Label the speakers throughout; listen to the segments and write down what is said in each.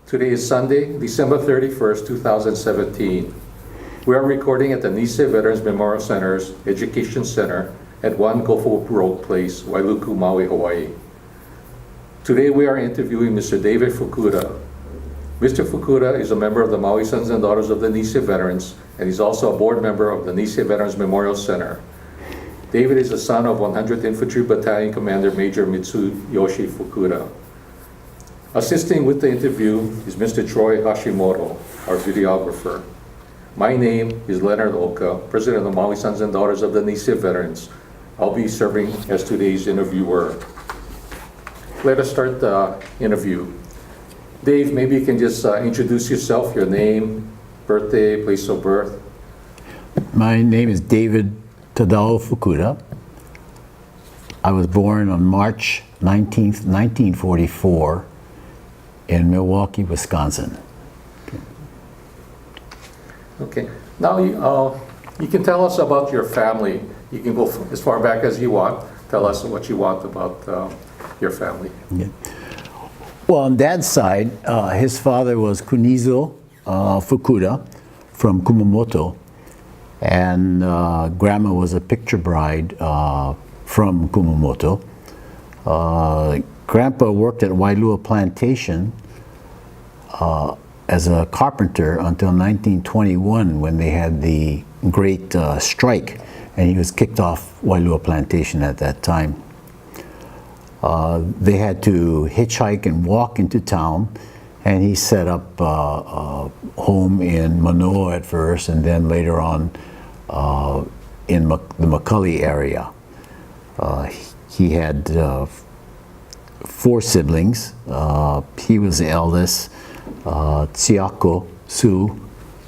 Speaker 1: Today is Sunday, December 31st, 2017. We are recording at the Nisei Veterans Memorial Center's Education Center at 1 Gulf Road Place, Wailuku, Maui, Hawaii. Today we are interviewing Mr. David Fukuda. Mr. Fukuda is a member of the Maui Sons and Daughters of the Nisei Veterans, and he's also a board member of the Nisei Veterans Memorial Center. David is the son of 100th Infantry Battalion Commander Major Mitsuyoshi Fukuda. Assisting with the interview is Mr. Troy Hashimoto, our videographer. My name is Leonard Oka, president of the Maui Sons and Daughters of the Nisei Veterans. I'll be serving as today's interviewer. Let us start the interview. Dave, maybe you can just introduce yourself, your name, birthday, place of birth.
Speaker 2: My name is David Tadao Fukuda. I was born on March 19th, 1944 in Milwaukee, Wisconsin.
Speaker 1: Okay. Now you can tell us about your family. You can go as far back as you want. Tell us what you want about your family.
Speaker 2: Yeah. Well, on Dad's side, his father was Kunizo Fukuda from Kumamoto, and Grandma was a picture bride from Kumamoto. Grandpa worked at Wailua Plantation as a carpenter until 1921 when they had the great strike, and he was kicked off Wailua Plantation at that time. They had to hitchhike and walk into town, and he set up a home in Manoa at first, and then later on in the McCully area. He had 4 siblings. He was the eldest. Tsiako Sue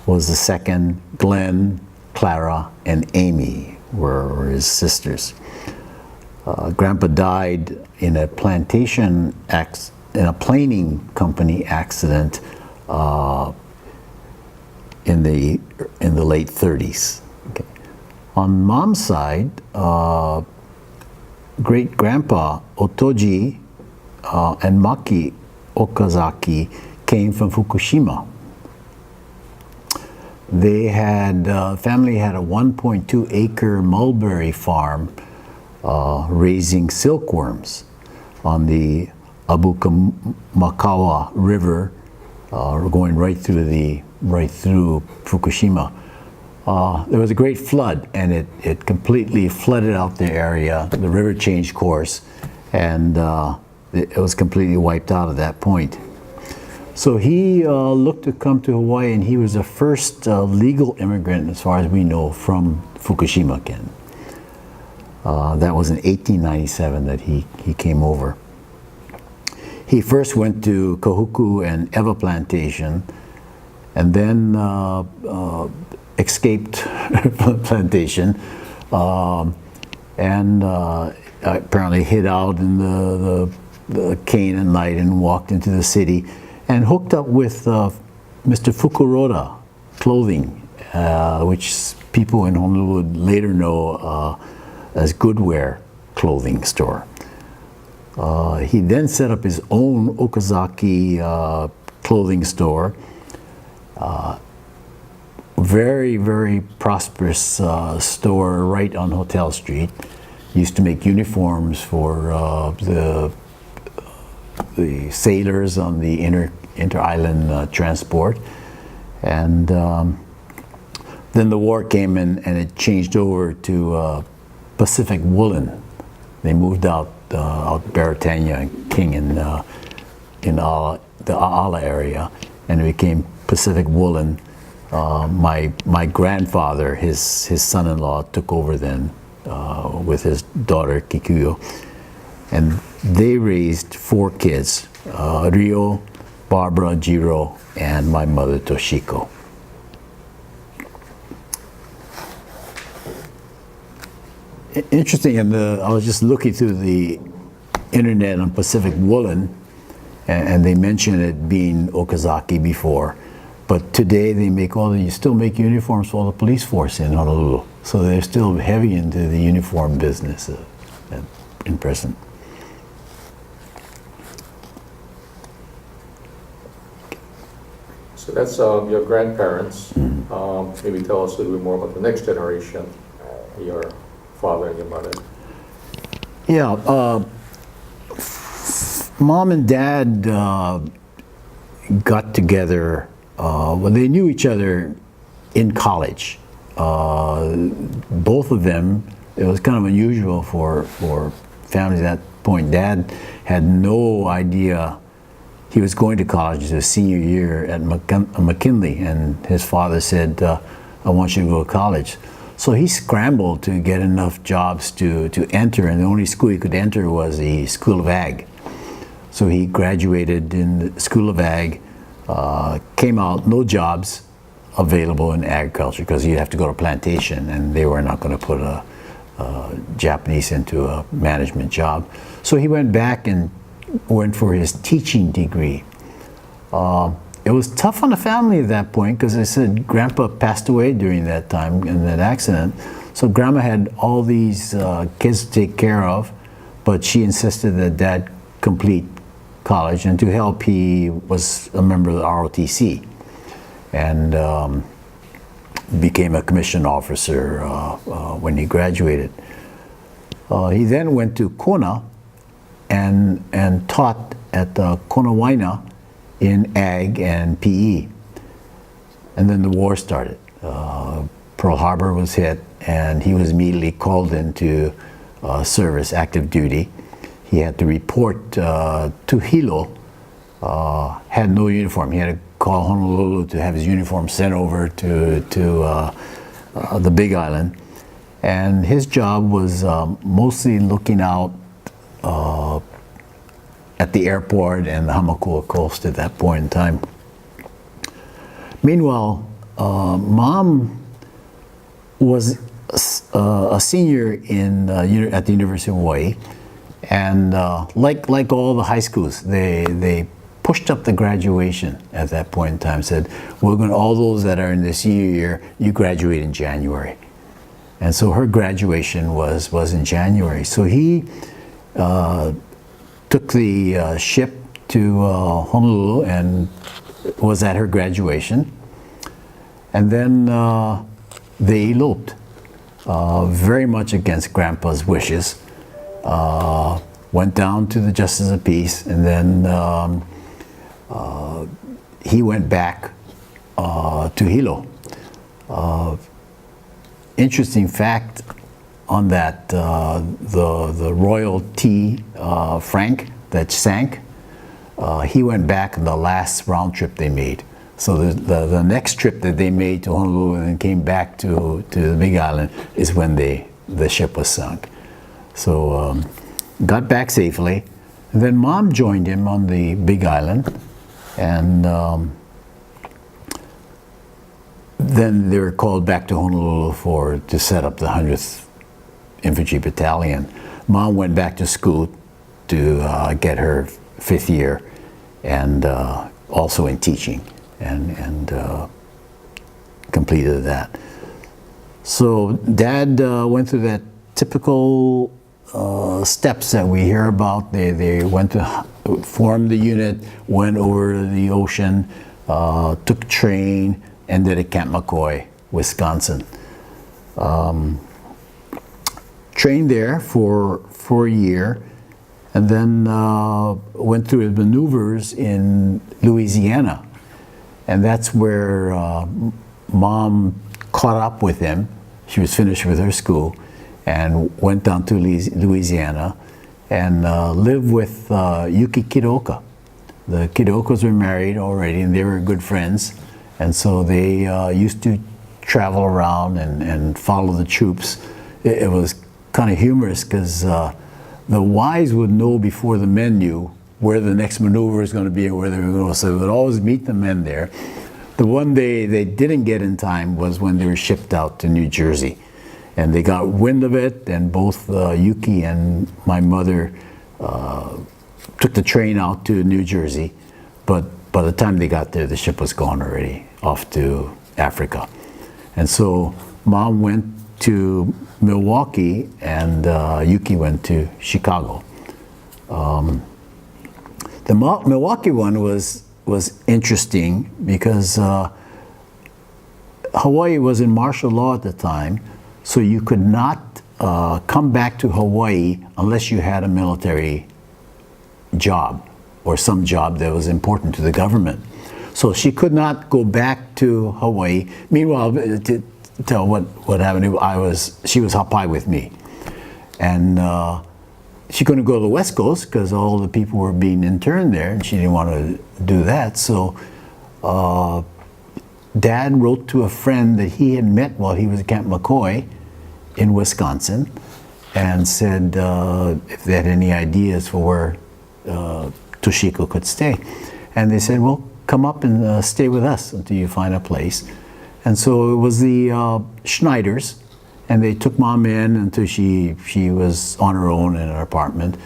Speaker 2: was the second. Glenn, Clara, and Amy were his sisters. Grandpa died in a planing company accident in the late 30s. Okay. On Mom's side, great grandpa Otoji and Maki Okazaki came from Fukushima. They had family had a 1.2 acre mulberry farm raising silkworms on the Abukamakawa River, going right through Fukushima. There was a great flood, and it completely flooded out the area. The river changed course, and it was completely wiped out at that point. So he looked to come to Hawaii, and he was the first legal immigrant, as far as we know, from Fukushima again. That was in 1897 that he came over. He first went to Kahuku and Eva Plantation, and then escaped plantation, and apparently hid out in the cane at night and walked into the city and hooked up with Mr. Fukuroda Clothing, which people in Honolulu would later know as Goodwear Clothing Store. He then set up his own Okazaki clothing store. Very, very prosperous store right on Hotel Street. Used to make uniforms for the sailors on the inter-island transport. And then the war came and it changed over to Pacific Woolen. They moved out Baratania and King in the Ala area, and it became Pacific Woolen. My grandfather, his son-in-law, took over then with his daughter Kikuyo, and they raised 4 kids: Rio, Barbara, Jiro, and my mother Toshiko. Interesting, and I was just looking through the internet on Pacific Woolen, and they mentioned it being Okazaki before, but today they you still make uniforms for the police force in Honolulu, so they're still heavy into the uniform business in present.
Speaker 1: that's your grandparents. Maybe tell us a little bit more about the next generation, your father and your mother.
Speaker 2: Yeah, Mom and Dad got together, well, they knew each other in college. Both of them, it was kind of unusual for families at that point. Dad had no idea he was going to college his senior year at McKinley, and his father said, I want you to go to college. So he scrambled to get enough jobs to enter, and the only school he could enter was the School of Ag. So he graduated in the School of Ag, came out, no jobs available in agriculture because you'd have to go to plantation, and they were not going to put a Japanese into a management job. So he went back and went for his teaching degree. It was tough on the family at that point because I said Grandpa passed away during that time in that accident. So Grandma had all these kids to take care of, but she insisted that Dad complete college, and to help he was a member of the ROTC and became a commissioned officer when he graduated. He then went to Kona and taught at Kona Waina in Ag and PE. And then the war started. Pearl Harbor was hit, and he was immediately called into service, active duty. He had to report to Hilo, had no uniform. He had to call Honolulu to have his uniform sent over to the Big Island. And his job was mostly looking out at the airport and the Hamakua coast at that point in time. Meanwhile, Mom was a senior at the University of Hawaii, and like all the high schools, they pushed up the graduation at that point in time. Said, we're going to, all those that are in the senior year, you graduate in January. And so her graduation was in January. So he took the ship to Honolulu and was at her graduation. And then they eloped, very much against Grandpa's wishes. Went down to the Justice of Peace, and then he went back to Hilo. Interesting fact on that, the Royal T. Frank that sank, he went back in the last round trip they made. So the next trip that they made to Honolulu and came back to the Big Island is when the ship was sunk. So got back safely. And then Mom joined him on the Big Island, and then they were called back to Honolulu to set up the 100th Infantry Battalion. Mom went back to school to get her 5th year, and also in teaching, and completed that. So Dad went through that typical steps that we hear about. They went to form the unit, went over the ocean, took a train, ended at Camp McCoy, Wisconsin. Trained there for a year, and then went through his maneuvers in Louisiana. And that's where Mom caught up with him. She was finished with her school and went down to Louisiana and lived with Yuki Kidoka. The Kidokas were married already, and they were good friends. And so they used to travel around and follow the troops. It was kind of humorous because the wives would know before the men knew where the next maneuver is going to be and where they were going. So they would always meet the men there. The one day they didn't get in time was when they were shipped out to New Jersey. And they got wind of it, and both Yuki and my mother took the train out to New Jersey. But by the time they got there, the ship was gone already, off to Africa. And so Mom went to Milwaukee, and Yuki went to Chicago. The Milwaukee one was was interesting because Hawaii was in martial law at the time, so you could not come back to Hawaii unless you had a military job or some job that was important to the government. So she could not go back to Hawaii. Meanwhile, to tell what happened, she was Hapai with me. And she couldn't go to the West Coast because all the people were being interned there, and she didn't want to do that. So Dad wrote to a friend that he had met while he was at Camp McCoy in Wisconsin and said if they had any ideas for where Toshiko could stay. And they said, well, come up and stay with us until you find a place. And so it was the Schneiders, and they took Mom in until she was on her own in an apartment.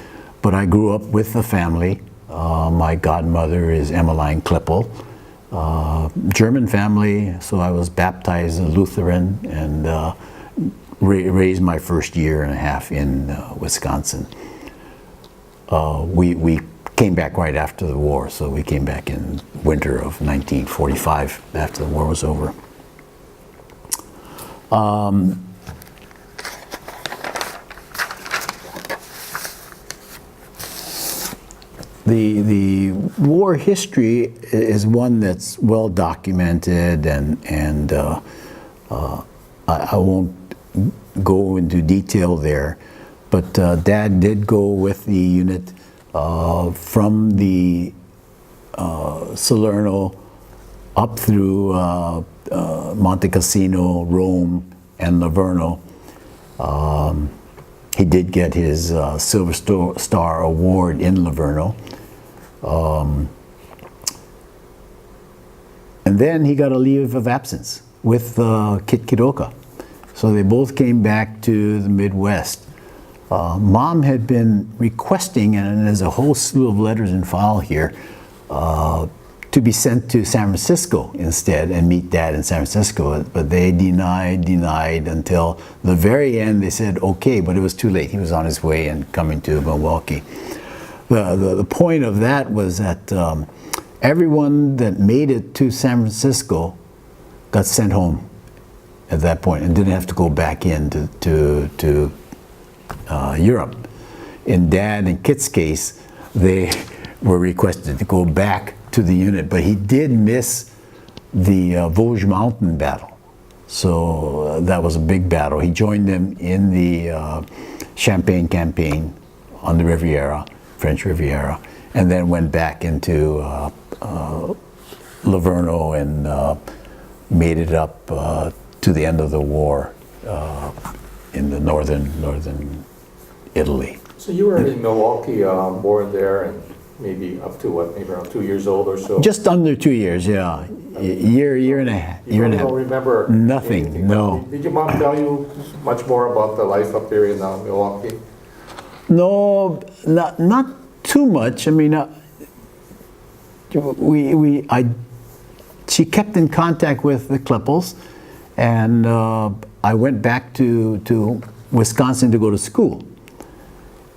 Speaker 2: But I grew up with the family. My godmother is Emmeline Klippel. German family, so I was baptized a Lutheran and raised my first year and a half in Wisconsin. We came back right after the war, so we came back in winter of 1945 after the war was over. The war history is one that's well documented, and I won't go into detail there, but Dad did go with the unit from the Salerno up through Monte Cassino, Rome, and Livorno. He did get his Silver Star Award in Livorno. And then he got a leave of absence with Kit Kidoka. So they both came back to the Midwest. Mom had been requesting, and there's a whole slew of letters and file here, to be sent to San Francisco instead and meet Dad in San Francisco, but they denied until the very end. They said okay, but it was too late. He was on his way and coming to Milwaukee. The point of that was that everyone that made it to San Francisco got sent home at that point and didn't have to go back in to Europe. In Dad and Kit's case, they were requested to go back to the unit, but he did miss the Vosges Mountain battle. So that was a big battle. He joined them in the Champagne campaign on the Riviera, French Riviera, and then went back into Livorno and made it up to the end of the war in the northern Italy.
Speaker 1: So you were in Milwaukee, born there, and maybe up to what, maybe around 2 years old or so?
Speaker 2: Just under 2 years, yeah. Year and a half.
Speaker 1: You don't remember
Speaker 2: nothing,
Speaker 1: anything,
Speaker 2: no.
Speaker 1: Did your mom tell you much more about the life up there in Milwaukee?
Speaker 2: No, not too much. I mean, she kept in contact with the Klippels, and I went back to Wisconsin to go to school.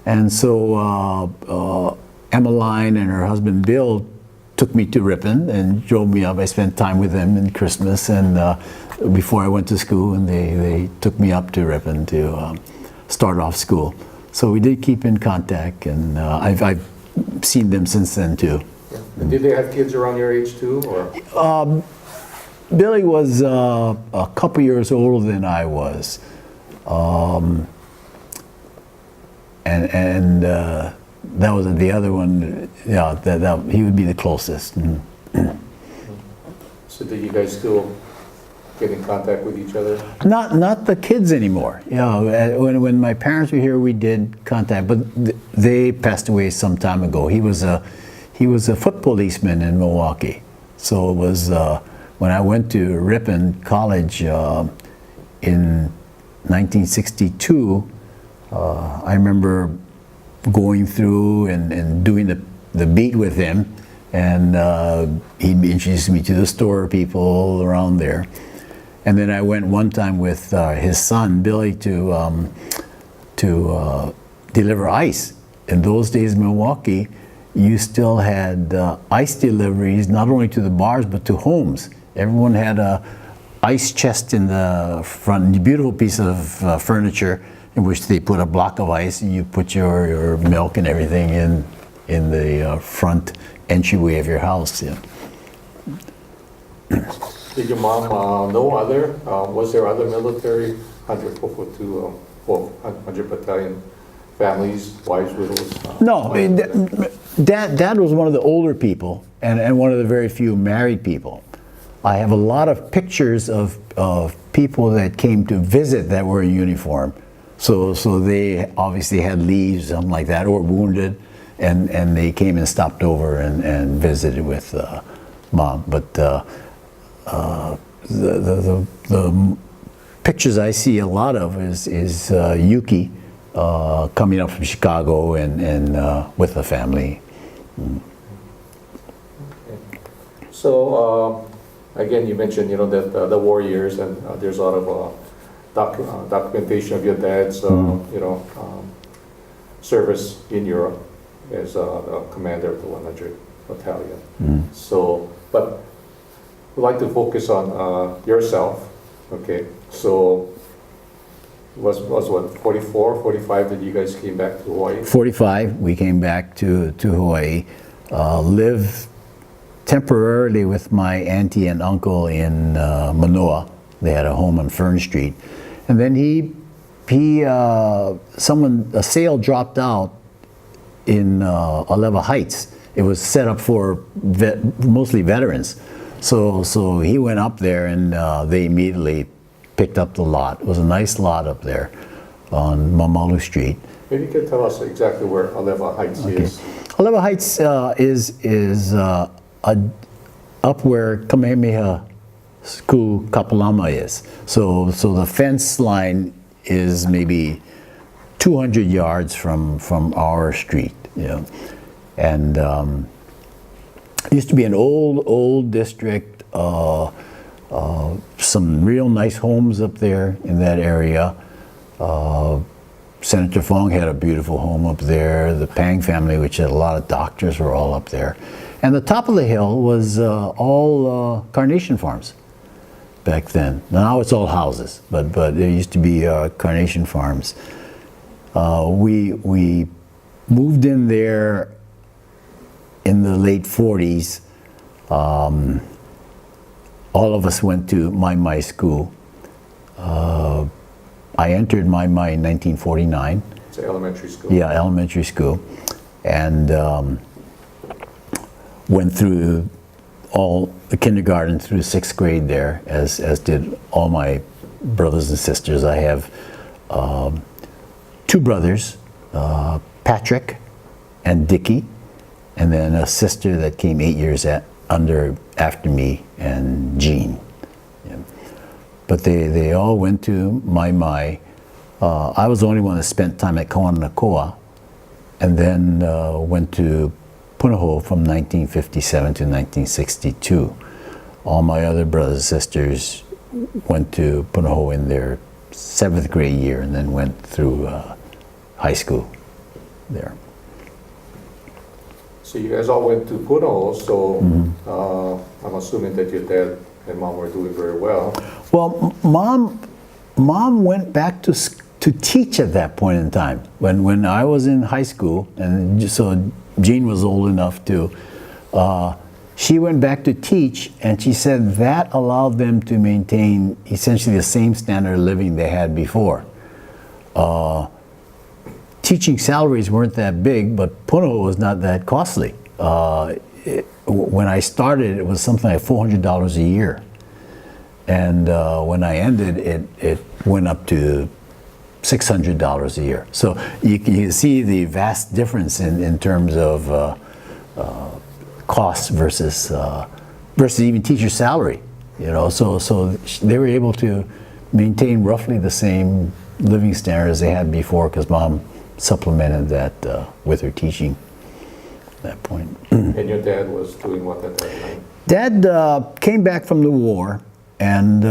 Speaker 2: And so Emmeline and her husband Bill took me to Ripon and drove me up. I spent time with them in Christmas and before I went to school, and they took me up to Ripon to start off school. So we did keep in contact, and I've seen them since then too.
Speaker 1: Yeah. And did they have kids around your age too, or?
Speaker 2: Billy was a couple years older than I was, and that was the other one. Yeah, that he would be the closest.
Speaker 1: So did you guys still get in contact with each other?
Speaker 2: Not the kids anymore. Yeah, when my parents were here, we did contact, but they passed away some time ago. He was a foot policeman in Milwaukee, so it was when I went to Ripon College in 1962. I remember going through and doing the beat with him, and he introduced me to the store people around there. And then I went one time with his son Billy to deliver ice. In those days, Milwaukee, you still had ice deliveries, not only to the bars, but to homes. Everyone had a ice chest in the front, a beautiful piece of furniture in which they put a block of ice, and you put your milk and everything in the front entryway of your house. Yeah.
Speaker 1: Did your mom know other, was there other military 100 battalion families, wives, widows?
Speaker 2: No, Dad was one of the older people and one of the very few married people. I have a lot of pictures of people that came to visit that were in uniform. So they obviously had leave, something like that, or wounded, and they came and stopped over and visited with Mom. But the pictures I see a lot of is Yuki coming up from Chicago and with the family.
Speaker 1: So again, you mentioned that the war years, and there's a lot of documentation of your dad's service in Europe as the commander of the 100 battalion. So, but we'd like to focus on yourself. Okay, so was what, 44, 45 that you guys came back to Hawaii?
Speaker 2: 45, we came back to Hawaii, lived temporarily with my auntie and uncle in Manoa. They had a home on Fern Street. And then a sale dropped out in Alewa Heights. It was set up for mostly veterans. So he went up there, and they immediately picked up the lot. It was a nice lot up there on Mamalu Street.
Speaker 1: Maybe you can tell us exactly where Alewa Heights is.
Speaker 2: Alewa Heights is up where Kamehameha School Kapalama is. So the fence line is maybe 200 yards from our street. And it used to be an old district. Some real nice homes up there in that area. Senator Fong had a beautiful home up there. The Pang family, which had a lot of doctors, were all up there. And the top of the hill was all carnation farms back then. Now it's all houses, but there used to be carnation farms. We moved in there in the late 40s. All of us went to Mai School. I entered Mai in 1949.
Speaker 1: It's an elementary school.
Speaker 2: Yeah, elementary school. And went through all the kindergarten through 6th grade there, as did all my brothers and sisters. I have 2 brothers, Patrick and Dickie, and then a sister that came 8 years after me, and Jean. Yeah. But they all went to Mai. I was the only one that spent time at Kawananakoa, and then went to Punahou from 1957 to 1962. All my other brothers and sisters went to Punahou in their 7th grade year, and then went through high school there.
Speaker 1: So you guys all went to Punahou, so I'm assuming that your dad and mom were doing very well.
Speaker 2: Well, mom went back to teach at that point in time. When I was in high school, and so Jean was old enough to, she went back to teach, and she said that allowed them to maintain essentially the same standard of living they had before. Teaching salaries weren't that big, but Punahou was not that costly. When I started, it was something like $400 a year. And when I ended, it went up to $600 a year. So you can see the vast difference in terms of costs versus even teacher salary. So they were able to maintain roughly the same living standard as they had before, because mom supplemented that with her teaching at that point.
Speaker 1: And your dad was doing what at that time?
Speaker 2: Dad came back from the war and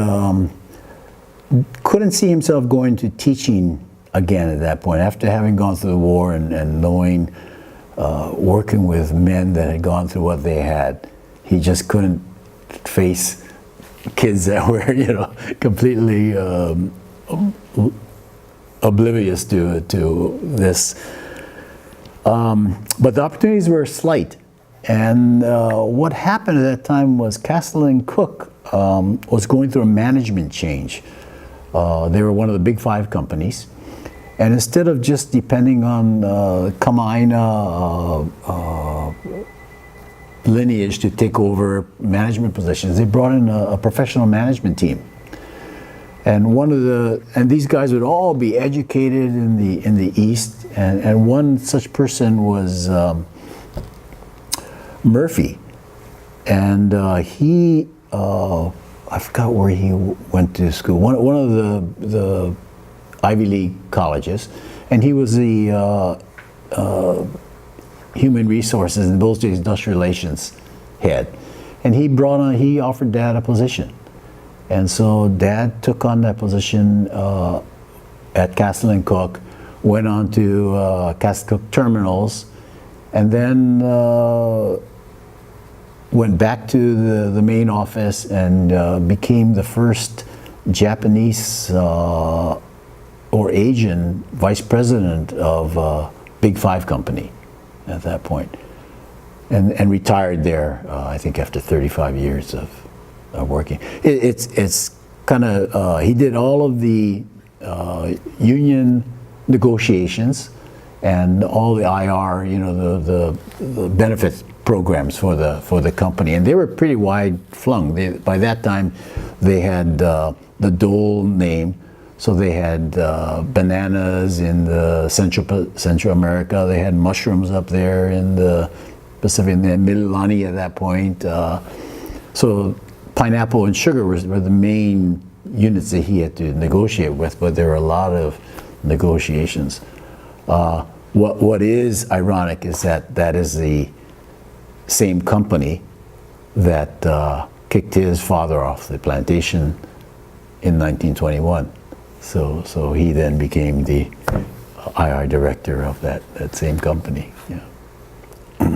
Speaker 2: couldn't see himself going to teaching again at that point. After having gone through the war and knowing working with men that had gone through what they had. He just couldn't face kids that were, completely oblivious to this. But the opportunities were slight. And what happened at that time was Castle and Cook was going through a management change. They were one of the big 5 companies. And instead of just depending on Kama'aina lineage to take over management positions, they brought in a professional management team. And these guys would all be educated in the East. And one such person was Murphy. And he, I forgot where he went to school. One of the Ivy League colleges, and he was the human resources, in those days industrial relations head, and he offered Dad a position, and so Dad took on that position at Castle and Cook, went on to Castle Cook Terminals, and then went back to the main office and became the first Japanese or Asian vice president of Big 5 company at that point, and retired there, I think after 35 years of working. It's kind of, he did all of the union negotiations and all the IR, the benefits programs for the company, and they were pretty wide flung. By that time, they had the Dole name. So they had bananas in the Central America. They had mushrooms up there in the Pacific, and they had Mililani at that point. So pineapple and sugar were the main units that he had to negotiate with, but there were a lot of negotiations. What is ironic is that is the same company that kicked his father off the plantation in 1921. So he then became the IR director of that same company. Yeah.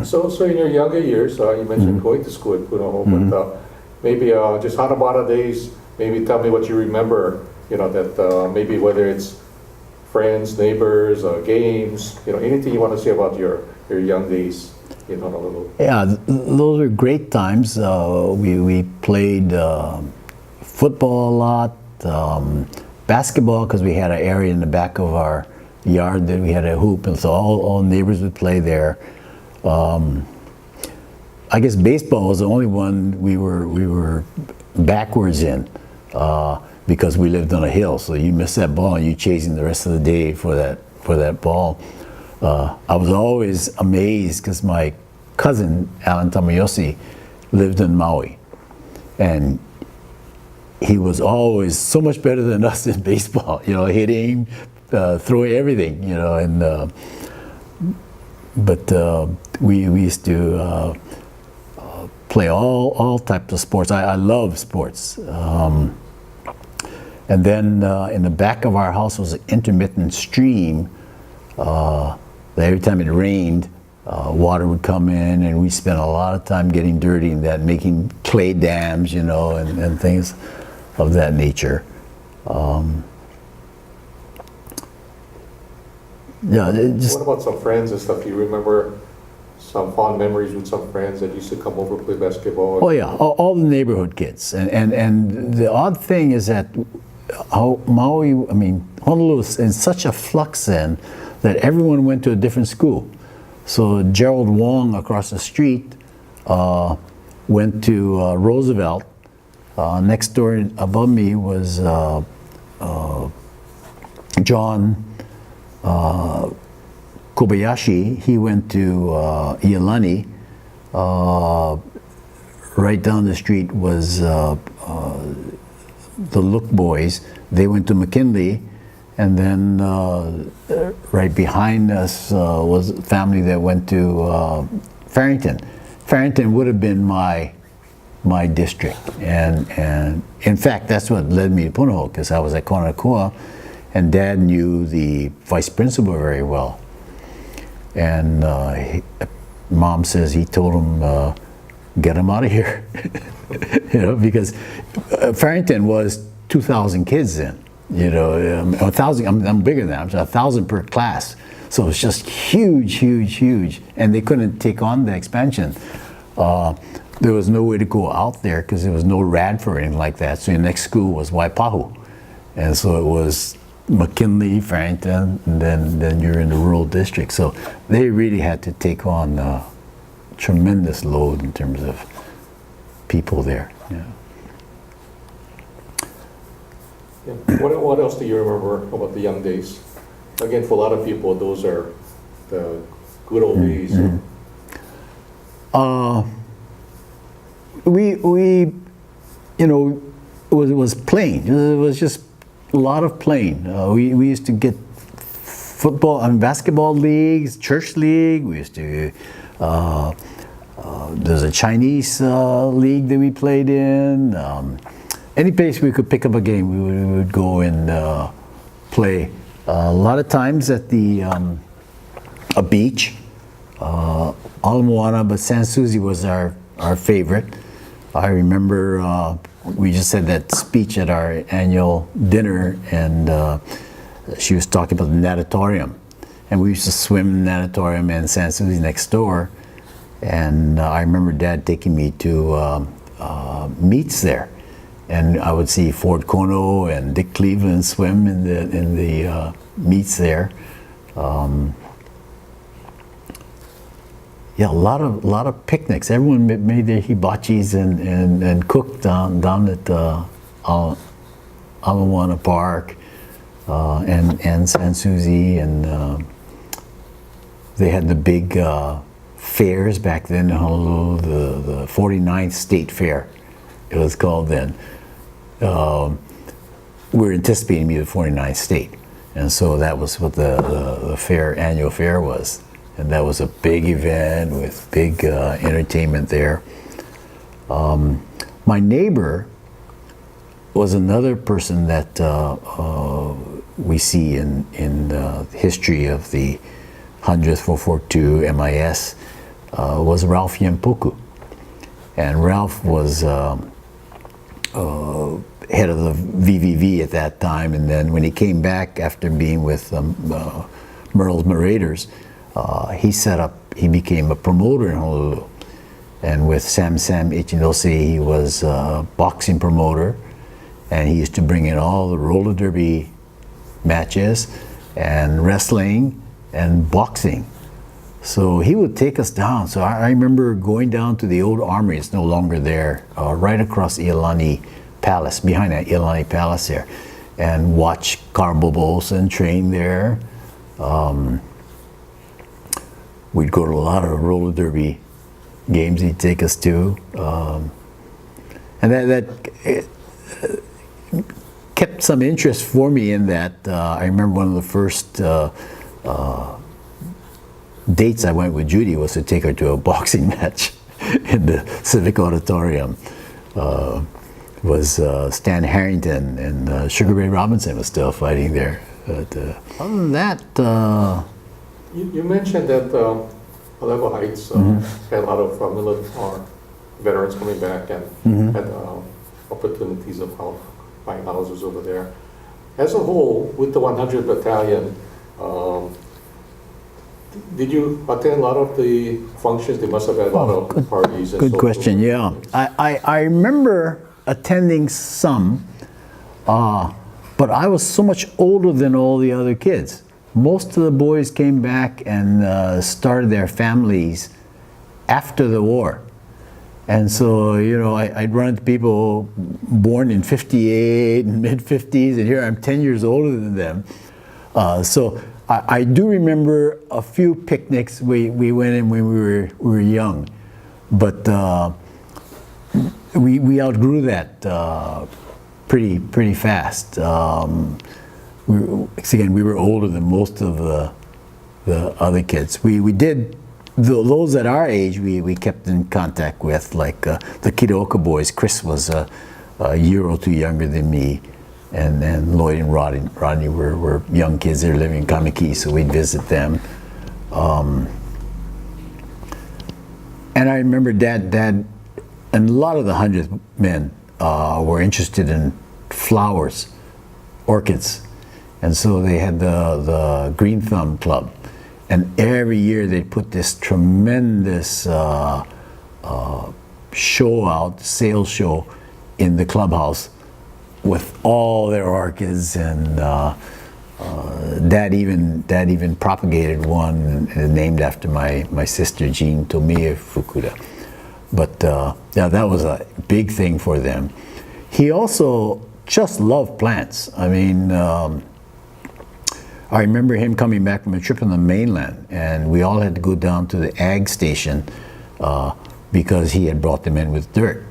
Speaker 1: So in your younger years, you mentioned going to school at Punahou, but maybe just Hanabata days, maybe tell me what you remember, that maybe whether it's friends, neighbors, games, anything you want to say about your young days, a little.
Speaker 2: Yeah, those were great times. We played football a lot, basketball, because we had an area in the back of our yard that we had a hoop, and so all neighbors would play there. I guess baseball was the only one we were backwards in, because we lived on a hill. So you miss that ball and you're chasing the rest of the day for that ball. I was always amazed because my cousin Alan Tamayoshi lived in Maui, and he was always so much better than us in baseball, hitting, throwing everything, but we used to play all types of sports. I love sports. And then in the back of our house was an intermittent stream. Every time it rained, water would come in, and we spent a lot of time getting dirty in that, making clay dams, and things of that nature.
Speaker 1: What about some friends and stuff? Do you remember some fond memories with some friends that used to come over to play basketball?
Speaker 2: Oh yeah, all the neighborhood kids. And the odd thing is that Honolulu is in such a flux then that everyone went to a different school. So Gerald Wong across the street went to Roosevelt. Next door above me was John Kobayashi. He went to Iolani. Right down the street was the Look Boys. They went to McKinley. And then right behind us was a family that went to Farrington. Farrington would have been my district, and in fact that's what led me to Punahou, because I was at Konakua, and Dad knew the vice principal very well, And Mom says he told him, get him out of here. You know, because Farrington was 2,000 kids then. You know, 1,000, I'm bigger than that, I'm 1,000 per class. So it's just huge, huge, huge. And they couldn't take on the expansion. There was no way to go out there because there was no RAD for anything like that. So your next school was Waipahu. And so it was McKinley, Farrington, and then you're in the rural district. So they really had to take on a tremendous load in terms of people there. Yeah.
Speaker 1: Yeah. What else do you remember about the young days? Again, for a lot of people, those are the good old days.
Speaker 2: We you know, it was playing. It was just a lot of playing. We used to get football and basketball leagues, church league. We used to, there's a Chinese league that we played in. Any place we could pick up a game, we would go and play. A lot of times at the a beach, Ala Moana, but Sans Souci was our favorite. I remember we just had that speech at our annual dinner, and she was talking about the natatorium, and we used to swim in the natatorium and Sans Souci next door. And I remember Dad taking me to meets there, and I would see Ford Kono and Dick Cleveland swim in the meets there. Yeah, a lot of picnics. Everyone made their hibachis and cooked down at Ala Moana Park and Sans Souci, and they had the big fairs back then in Honolulu, the 49th State Fair, it was called then. We were anticipating to be the 49th state, and so that was what the fair, annual fair was. And that was a big event with big entertainment there. My neighbor was another person that we see in the history of the 100th 442 MIS, was Ralph Yempoku. And Ralph was head of the VVV at that time, and then when he came back after being with Merle's Marauders, he became a promoter in Honolulu. And with Sam Ichinose, he was a boxing promoter, and he used to bring in all the roller derby matches and wrestling and boxing. So he would take us down. So I remember going down to the old armory, it's no longer there, right across Iolani Palace, behind that Iolani Palace there, and watch Carbobos and train there. We'd go to a lot of roller derby games he'd take us to. And that kept some interest for me in that. I remember one of the first dates I went with Judy was to take her to a boxing match in the Civic Auditorium. Was Stan Harrington, and Sugar Ray Robinson was still fighting there. But other than that,
Speaker 1: you mentioned that Alewa Heights had a lot of military veterans coming back and had opportunities of buying houses over there. As a whole, with the 100th Battalion, did you attend a lot of the functions? They must have had a lot of parties. And
Speaker 2: good
Speaker 1: so
Speaker 2: question, yeah. I remember attending some, but I was so much older than all the other kids. Most of the boys came back and started their families after the war. And so, you know, I'd run into people born in 58 and mid-50s, and here I'm 10 years older than them. So I do remember a few picnics we went in when we were young, but we outgrew that pretty fast. We were older than most of the other kids. We did, those at our age, we kept in contact with, like the Kitaoka boys. Chris was a year or two younger than me, and Lloyd and Rodney were young kids. They were living in Kamiki, so we'd visit them. And I remember Dad, and a lot of the 100th men were interested in flowers, orchids. And so they had the Green Thumb Club. And every year they put this tremendous show out, sales show in the clubhouse with all their orchids. And Dad even propagated one named after my sister Jean Tomie Fukuda. But yeah, that was a big thing for them. He also just loved plants. I mean, I remember him coming back from a trip on the mainland, and we all had to go down to the ag station because he had brought them in with dirt.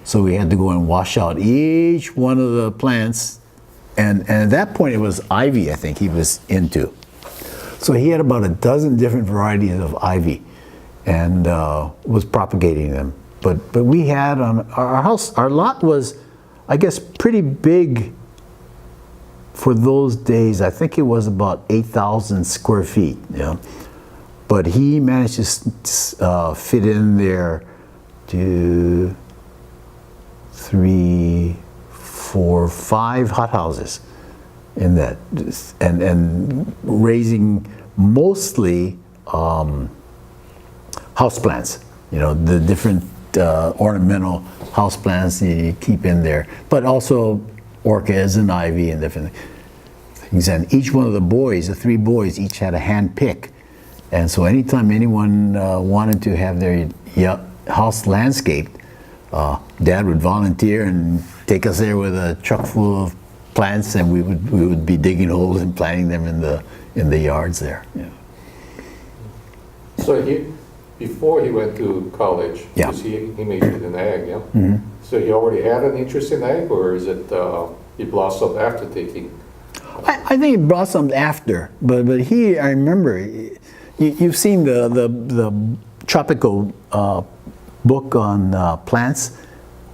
Speaker 2: So we had to go and wash out each one of the plants. And at that point, it was ivy, I think, he was into. So he had about a dozen different varieties of ivy and was propagating them. But we had on our house, our lot was, I guess, pretty big for those days. I think it was about 8,000 square feet. Yeah. But he managed to fit in there 2, 3, 4, 5 hothouses in that, and raising mostly houseplants. You know, the different ornamental houseplants you keep in there, but also orchids and ivy and different things. And each one of the boys, the 3 boys, each had a hand pick. And so anytime anyone wanted to have their house landscaped, Dad would volunteer and take us there with a truck full of plants, and we would be digging holes and planting them in the yards there. Yeah.
Speaker 1: So before he went to college,
Speaker 2: Yeah.
Speaker 1: because he majored in ag, yeah?
Speaker 2: Mm-hmm.
Speaker 1: So he already had an interest in ag, or is it he blossomed after taking?
Speaker 2: I think it blossomed after, but he, I remember, you've seen the tropical book on plants.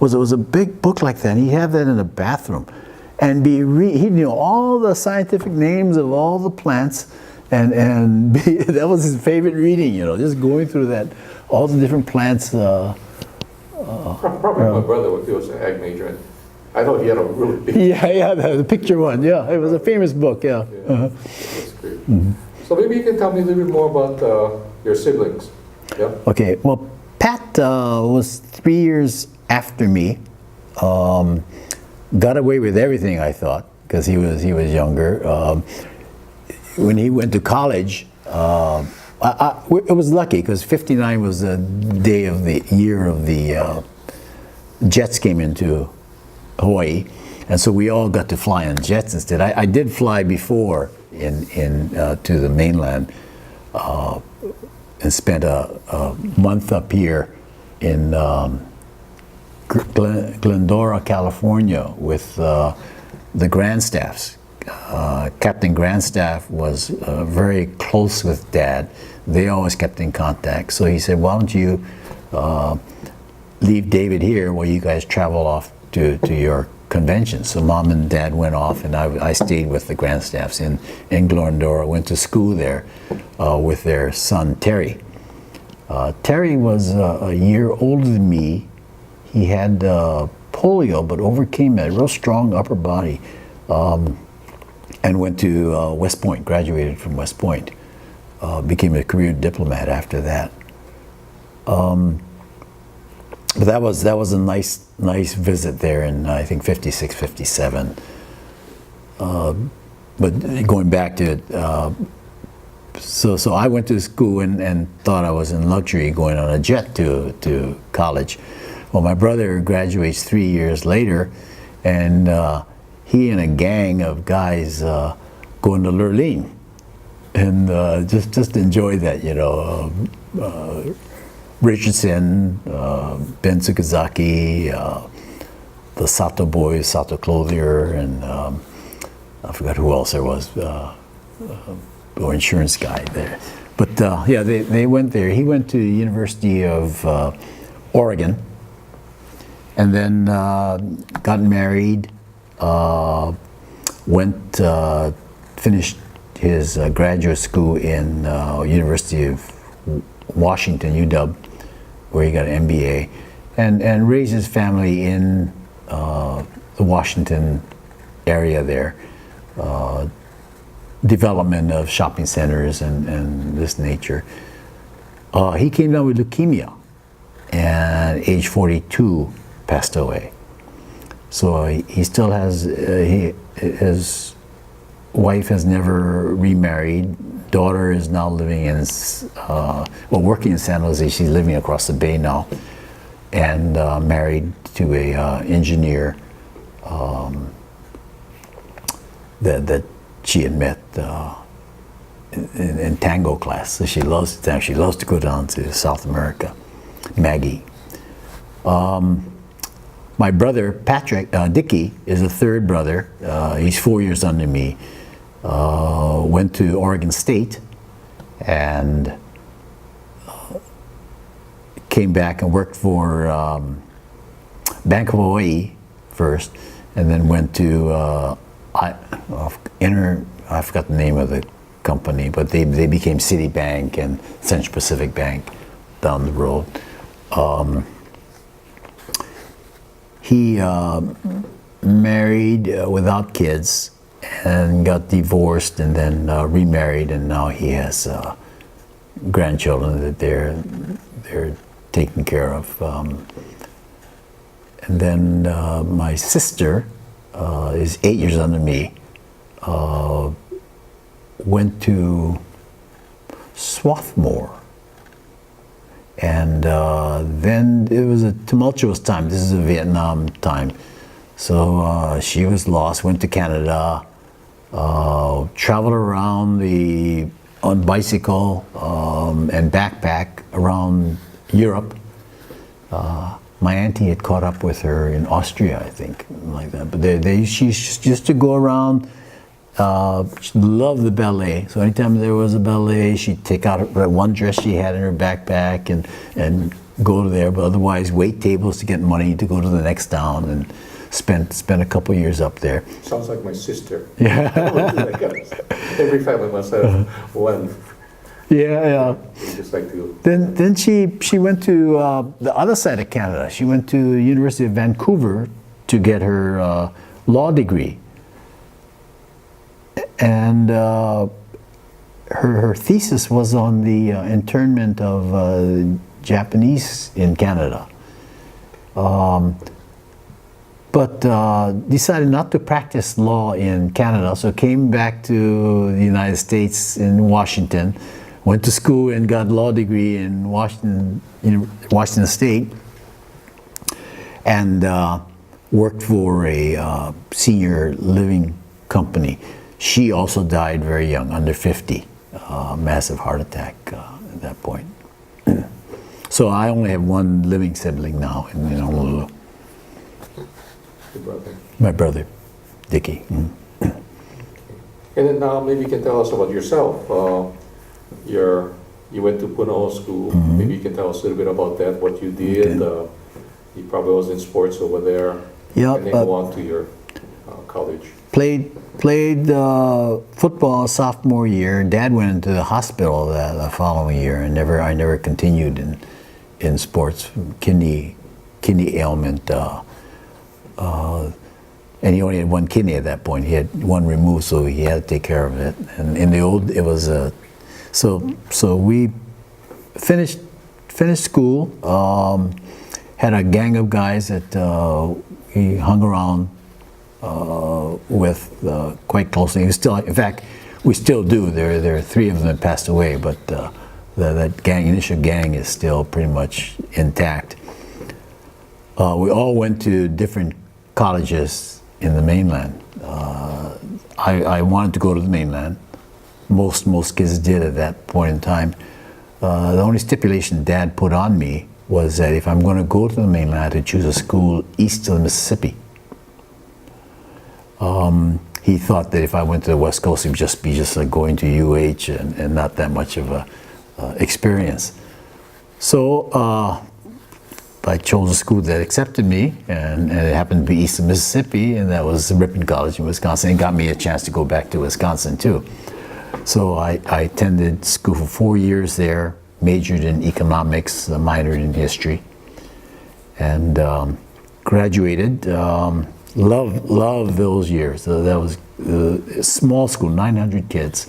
Speaker 2: It was a big book like that, and he'd have that in the bathroom. And he knew all the scientific names of all the plants, and that was his favorite reading, you know, just going through that, all the different plants.
Speaker 1: Probably my brother, he was an ag major, and I know he had a really big...
Speaker 2: Yeah, the picture one, yeah. It was a famous book, yeah.
Speaker 1: Yeah, that's great. Mm-hmm. So maybe you can tell me a little bit more about your siblings. Yeah.
Speaker 2: Okay, well, Pat was 3 years after me. Got away with everything, I thought, because he was younger. When he went to college, it was lucky because '59 was the day of the year of the jets came into Hawaii, and so we all got to fly on jets instead. I did fly before to the mainland and spent a month up here in Glendora, California, with the Grandstaffs. Captain Grandstaff was very close with Dad. They always kept in contact. So he said, "Why don't you leave David here while you guys travel off to your convention?" So Mom and Dad went off, and I stayed with the Grandstaffs in Glendora. Went to school there with their son Terry. Terry was a year older than me. He had polio, but overcame a real strong upper body, and went to West Point, graduated from West Point, became a career diplomat after that. But that was a nice visit there in, I think, 56, 57. But going back to it, so I went to school and thought I was in luxury going on a jet to college. Well, my brother graduates 3 years later, and he and a gang of guys going to Lurleen, and just enjoyed that, you know. Richardson, Ben Tsukazaki, the Sato boys, Sato Clothier, and I forgot who else there was, or insurance guy there. But yeah, they went there. He went to the University of Oregon, and then got married, finished his graduate school in University of Washington, UW, where he got an MBA, and raised his family in the Washington area there. Development of shopping centers and this nature. He came down with leukemia, and age 42 passed away. So he still has, his wife has never remarried. Daughter is now living in, working in San Jose. She's living across the bay now, and married to a engineer that she had met in tango class. So she loves to go down to South America. Maggie. My brother Patrick, Dickie, is a third brother. He's 4 years under me. Went to Oregon State and came back and worked for Bank of Hawaii first, and then went to I forgot the name of the company, but they became Citibank and Central Pacific Bank down the road. He married without kids and got divorced, and then remarried, and now he has grandchildren that they're taking care of. And then my sister is 8 years under me. Went to Swarthmore, and then it was a tumultuous time. This is a Vietnam time, so she was lost. Went to Canada, traveled around on bicycle and backpack around Europe. My auntie had caught up with her in Austria, I think, like that. But she used to go around. She loved the ballet, so anytime there was a ballet, she'd take out that one dress she had in her backpack and go there. But otherwise, wait tables to get money to go to the next town, and spent a couple of years up there.
Speaker 1: Sounds like my sister.
Speaker 2: Yeah.
Speaker 1: Every family must have one.
Speaker 2: Yeah.
Speaker 1: Just like to.
Speaker 2: Then she went to the other side of Canada. She went to the University of Vancouver to get her law degree. And her thesis was on the internment of Japanese in Canada. But decided not to practice law in Canada, so came back to the United States in Washington, went to school and got a law degree in Washington State, and worked for a senior living company. She also died very young, under 50, massive heart attack at that point. So I only have one living sibling now in Honolulu.
Speaker 1: Your brother.
Speaker 2: My brother, Dickie.
Speaker 1: And then now maybe you can tell us about yourself. You went to Puno School. Maybe you can tell us a little bit about that, what you did.
Speaker 2: Okay.
Speaker 1: You probably was in sports over there.
Speaker 2: Yeah.
Speaker 1: And then go on to your college.
Speaker 2: Played football sophomore year. Dad went into the hospital the following year, and I never continued in sports. Kidney ailment, and he only had one kidney at that point. He had one removed, so he had to take care of it. And in the old, it was so we finished school. Had a gang of guys that we hung around with quite closely. In fact, we still do. There are three of them that passed away, but that initial gang is still pretty much intact. We all went to different colleges in the mainland. I wanted to go to the mainland. Most kids did at that point in time. The only stipulation Dad put on me was that if I'm going to go to the mainland, I had to choose a school east of the Mississippi. He thought that if I went to the West Coast, it would just be like going to UH and not that much of a experience. So I chose a school that accepted me, and it happened to be east of Mississippi, and that was Ripon College in Wisconsin. It got me a chance to go back to Wisconsin too. So I attended school for 4 years there, majored in economics, minored in history, and graduated. Loved those years. So that was a small school, 900 kids,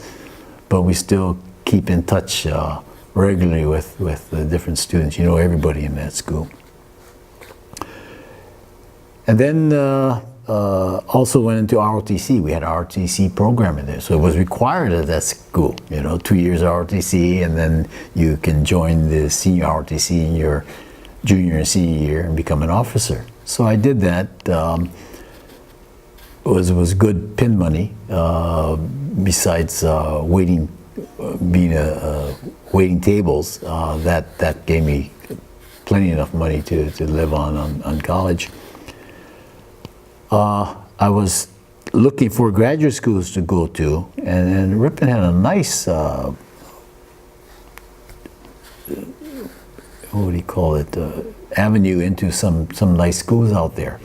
Speaker 2: but we still keep in touch regularly with the different students. You know everybody in that school. And then also went into ROTC. We had an ROTC program in there, so it was required at that school. 2 years ROTC, and then you can join the senior ROTC in your junior and senior year and become an officer. So I did that. It was good pin money. Besides waiting tables, that gave me plenty enough money to live on college. I was looking for graduate schools to go to, and Ripon had a nice, what do you call it, avenue into some nice schools out there.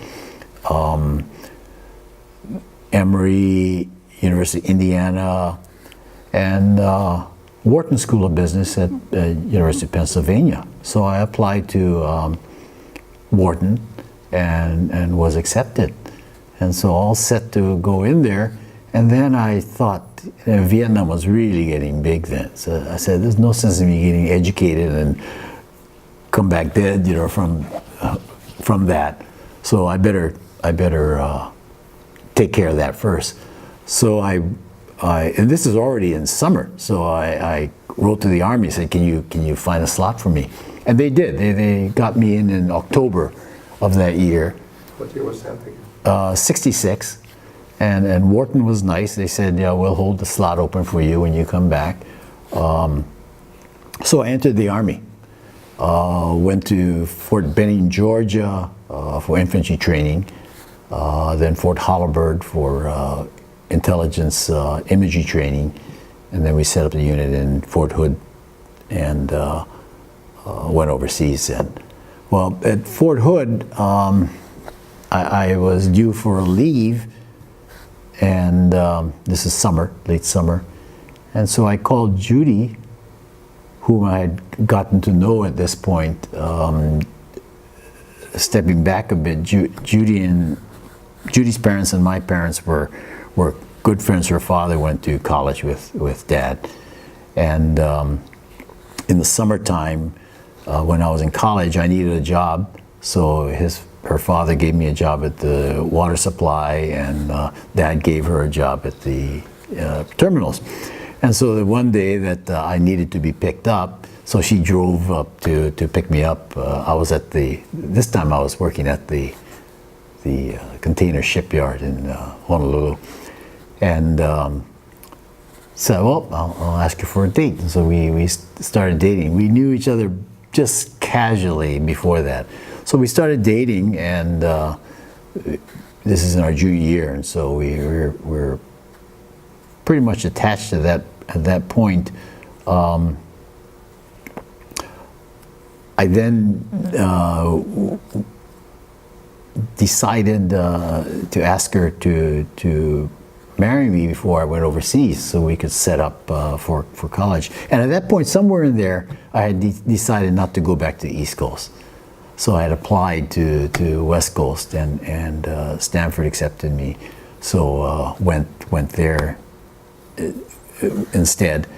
Speaker 2: Emory, University of Indiana, and Wharton School of Business at University of Pennsylvania. So I applied to Wharton and was accepted. And so all set to go in there. And then I thought, Vietnam was really getting big then. So I said, there's no sense in me getting educated and come back dead, from that. So I better take care of that first. So I and this is already in summer. So I wrote to the Army, said, can you find a slot for me? And they did. They got me in October of that year.
Speaker 1: What year was that again?
Speaker 2: 66, and Wharton was nice. They said, yeah, we'll hold the slot open for you when you come back. So I entered the Army. Went to Fort Benning, Georgia for infantry training, then Fort Holabird for intelligence imagery training, and then we set up the unit in Fort Hood and went overseas then. Well, at Fort Hood, I was due for a leave, and this is summer, late summer, and so I called Judy, whom I had gotten to know at this point. Stepping back a bit, Judy's parents and my parents were good friends. Her father went to college with Dad, and in the summertime, when I was in college, I needed a job, so her father gave me a job at the water supply, and Dad gave her a job at the terminals. And so the one day that I needed to be picked up, so she drove up to pick me up. This time I was working at the container shipyard in Honolulu. And said, well, I'll ask you for a date. And so we started dating. We knew each other just casually before that. So we started dating, and this is in our junior year, and so we're pretty much attached to that at that point. I then decided to ask her to marry me before I went overseas, so we could set up for college. And at that point, somewhere in there, I had decided not to go back to the East Coast. So I had applied to West Coast, and Stanford accepted me. So went there instead.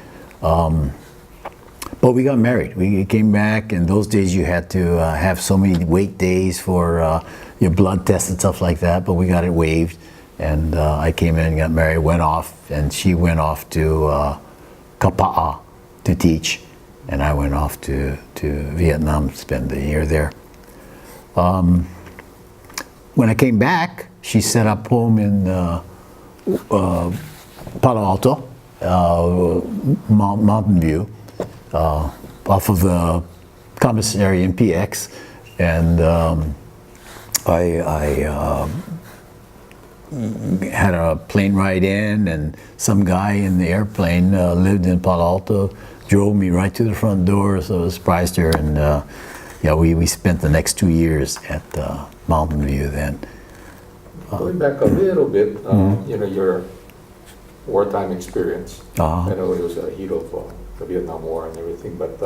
Speaker 2: But we got married. We came back. In those days, you had to have so many wait days for your blood tests and stuff like that. But we got it waived, and I came in and got married. Went off, and she went off to Kapa'a to teach, and I went off to Vietnam to spend a year there. When I came back, she set up home in Palo Alto, Mountain View, off of the commissary in PX, and I had a plane ride in, and some guy in the airplane lived in Palo Alto, drove me right to the front door, so I surprised her, and yeah, we spent the next 2 years at Mountain View then.
Speaker 1: Going back a little bit, wartime experience.
Speaker 2: Uh-huh.
Speaker 1: I know it was the heat of the Vietnam War and everything, but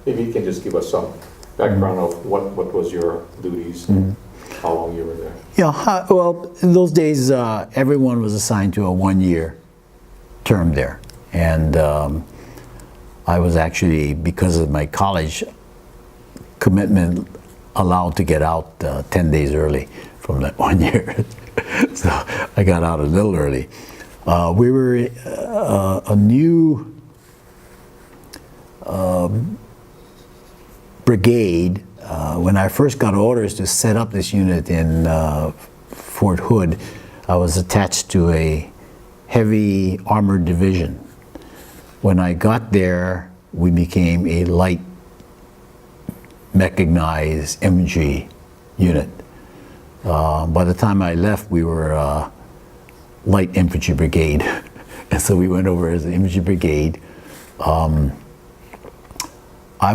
Speaker 1: maybe you can just give us some background of what was your duties and how long you were there.
Speaker 2: Yeah, well, in those days, everyone was assigned to a one-year term there. And I was actually, because of my college commitment, allowed to get out 10 days early from that 1 year. So I got out a little early. We were a new brigade. When I first got orders to set up this unit in Fort Hood, I was attached to a heavy armored division. When I got there, we became a light mechanized infantry unit. By the time I left, we were a light infantry brigade. And so we went over as the infantry brigade. I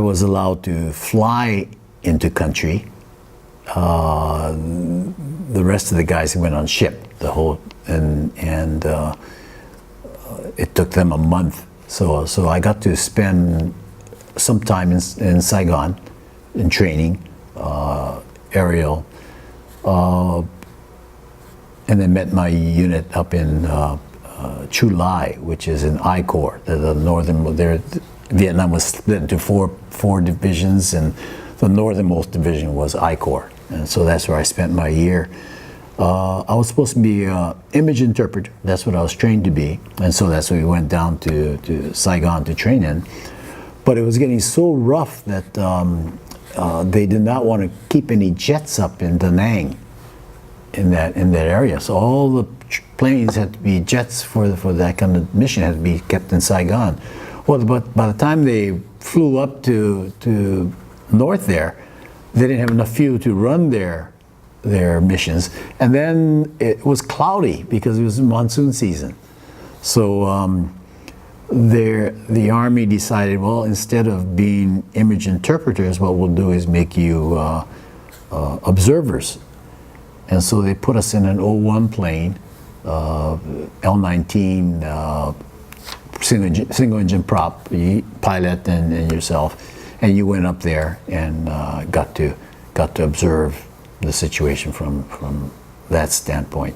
Speaker 2: was allowed to fly into country. The rest of the guys went on ship. And it took them a month. So I got to spend some time in Saigon in training, aerial, and then met my unit up in Chu Lai, which is in I Corps. The northern, Vietnam was split into four divisions, and the northernmost division was I Corps, and so that's where I spent my year. I was supposed to be an image interpreter. That's what I was trained to be, and so that's what we went down to Saigon to train in. But it was getting so rough that they did not want to keep any jets up in Da Nang, in that area. So all the planes had to be jets for that kind of mission, had to be kept in Saigon. Well, but by the time they flew up to north there, they didn't have enough fuel to run their missions, and then it was cloudy because it was monsoon season. So the Army decided, well, instead of being image interpreters, what we'll do is make you observers. And so they put us in an O-1 plane, L-19, single engine prop, pilot and yourself, and you went up there and got to observe the situation from that standpoint.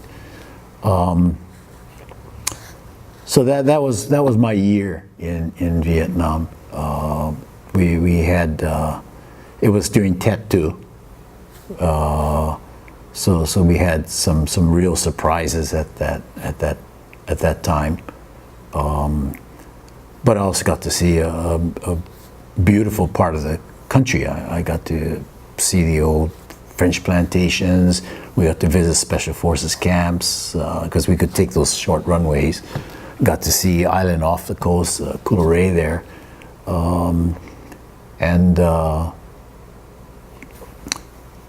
Speaker 2: So that was my year in Vietnam. We had it was during Tet too. So we had some real surprises at that time. But I also got to see a beautiful part of the country. I got to see the old French plantations. We got to visit Special Forces camps because we could take those short runways. Got to see island off the coast, Coulray there, and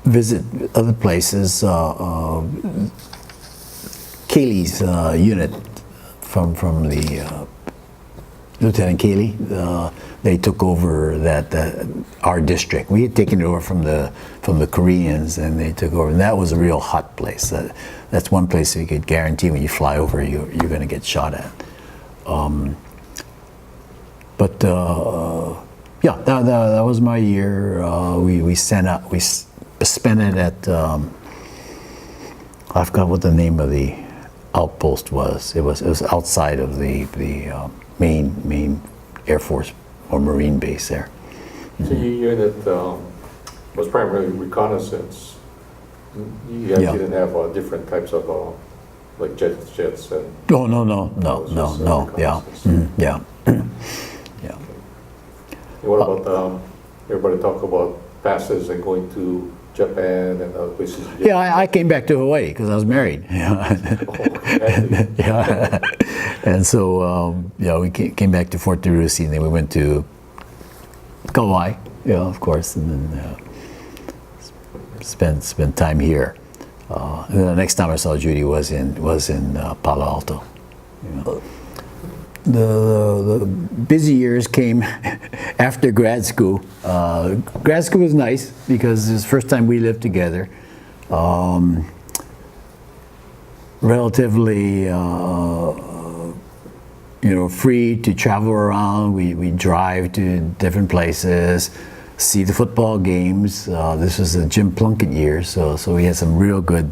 Speaker 2: visit other places. Cayley's unit from the Lieutenant Cayley, they took over our district. We had taken it over from the Koreans, and they took over. And that was a real hot place. That's one place you could guarantee when you fly over, you're going to get shot at. Yeah, that was my year. We spent it at I forgot what the name of the outpost was. It was outside of the main Air Force or Marine base there.
Speaker 1: So your unit was primarily reconnaissance. You guys didn't have different types of like jets and.
Speaker 2: Oh no. Yeah. Yeah. Yeah.
Speaker 1: And what about everybody talk about passes and going to Japan and other places?
Speaker 2: Yeah, I came back to Hawaii because I was married. Yeah. Yeah. And so we came back to Fort DeRussy, and then we went to Kauai, of course, and then spent time here. And then the next time I saw Judy was in Palo Alto. The busy years came after grad school. Grad school was nice because it was the first time we lived together. Relatively free to travel around. We drive to different places, see the football games. This was the Jim Plunkett years, so we had some real good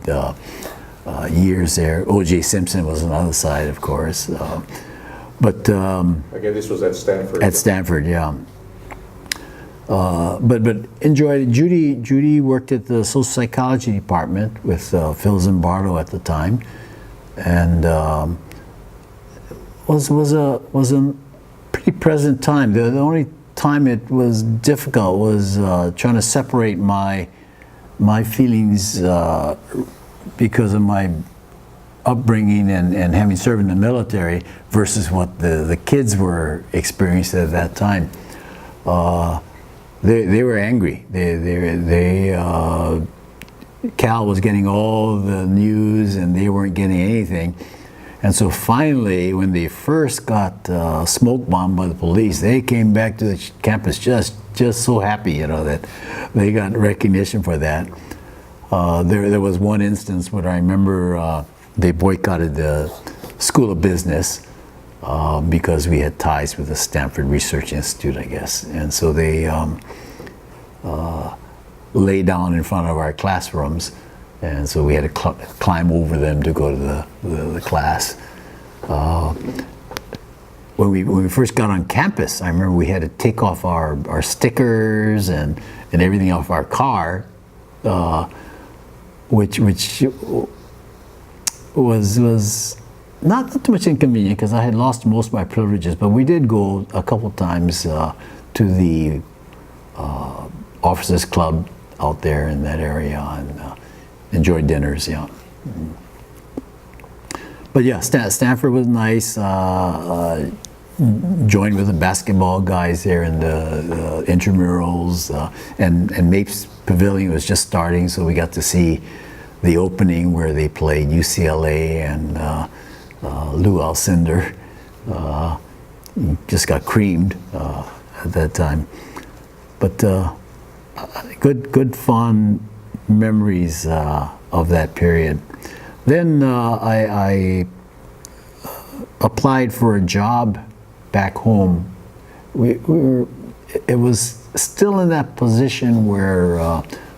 Speaker 2: years there. O.J. Simpson was on the other side, of course. But
Speaker 1: Again, this was at Stanford.
Speaker 2: at Stanford, yeah. But enjoyed it. Judy worked at the social psychology department with Phil Zimbardo at the time, and was a pretty pleasant time. The only time it was difficult was trying to separate my feelings because of my upbringing and having served in the military versus what the kids were experiencing at that time. They were angry. Cal was getting all the news and they weren't getting anything. And so finally, when they first got smoke bombed by the police, they came back to the campus just so happy, that they got recognition for that. There was one instance where I remember they boycotted the School of Business because we had ties with the Stanford Research Institute, I guess. And so they lay down in front of our classrooms, and so we had to climb over them to go to the class. When we first got on campus, I remember we had to take off our stickers and everything off our car, which was not too much inconvenient because I had lost most of my privileges, but we did go a couple times to the Officers Club out there in that area and enjoyed dinners, yeah. But yeah, Stanford was nice. Joined with the basketball guys there in the intramurals, and Mapes Pavilion was just starting, so we got to see the opening where they played UCLA and Lou Alcindor. Just got creamed at that time. But good fond memories of that period. Then I applied for a job back home. It was still in that position where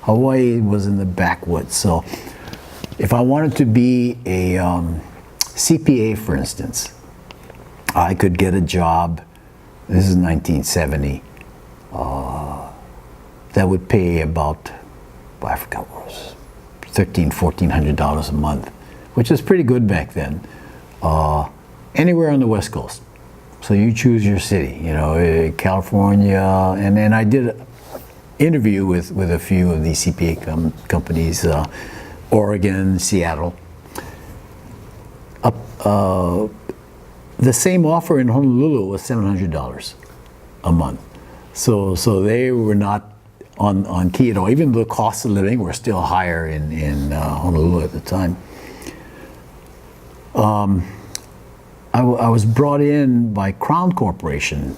Speaker 2: Hawaii was in the backwoods. So if I wanted to be a CPA, for instance, I could get a job. This is 1970. That would pay about, I forgot what it was, $1,400 a month, which was pretty good back then. Anywhere on the West Coast. So you choose your city, California, and then I did an interview with a few of these CPA companies, Oregon, Seattle. The same offer in Honolulu was $700 a month. So they were not on key at all. Even the cost of living were still higher in Honolulu at the time. I was brought in by Crown Corporation.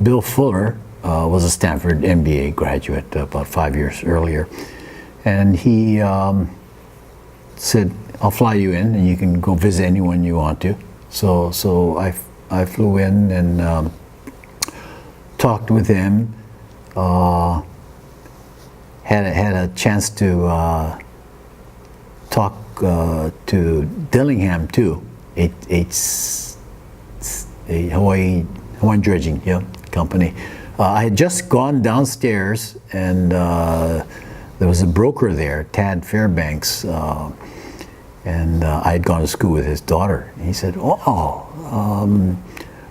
Speaker 2: Bill Fuller was a Stanford MBA graduate about 5 years earlier. And he said, I'll fly you in and you can go visit anyone you want to. So I flew in and talked with him. Had a chance to talk to Dillingham too. A Hawaiian dredging company. I had just gone downstairs and there was a broker there, Tad Fairbanks, and I had gone to school with his daughter. And he said, why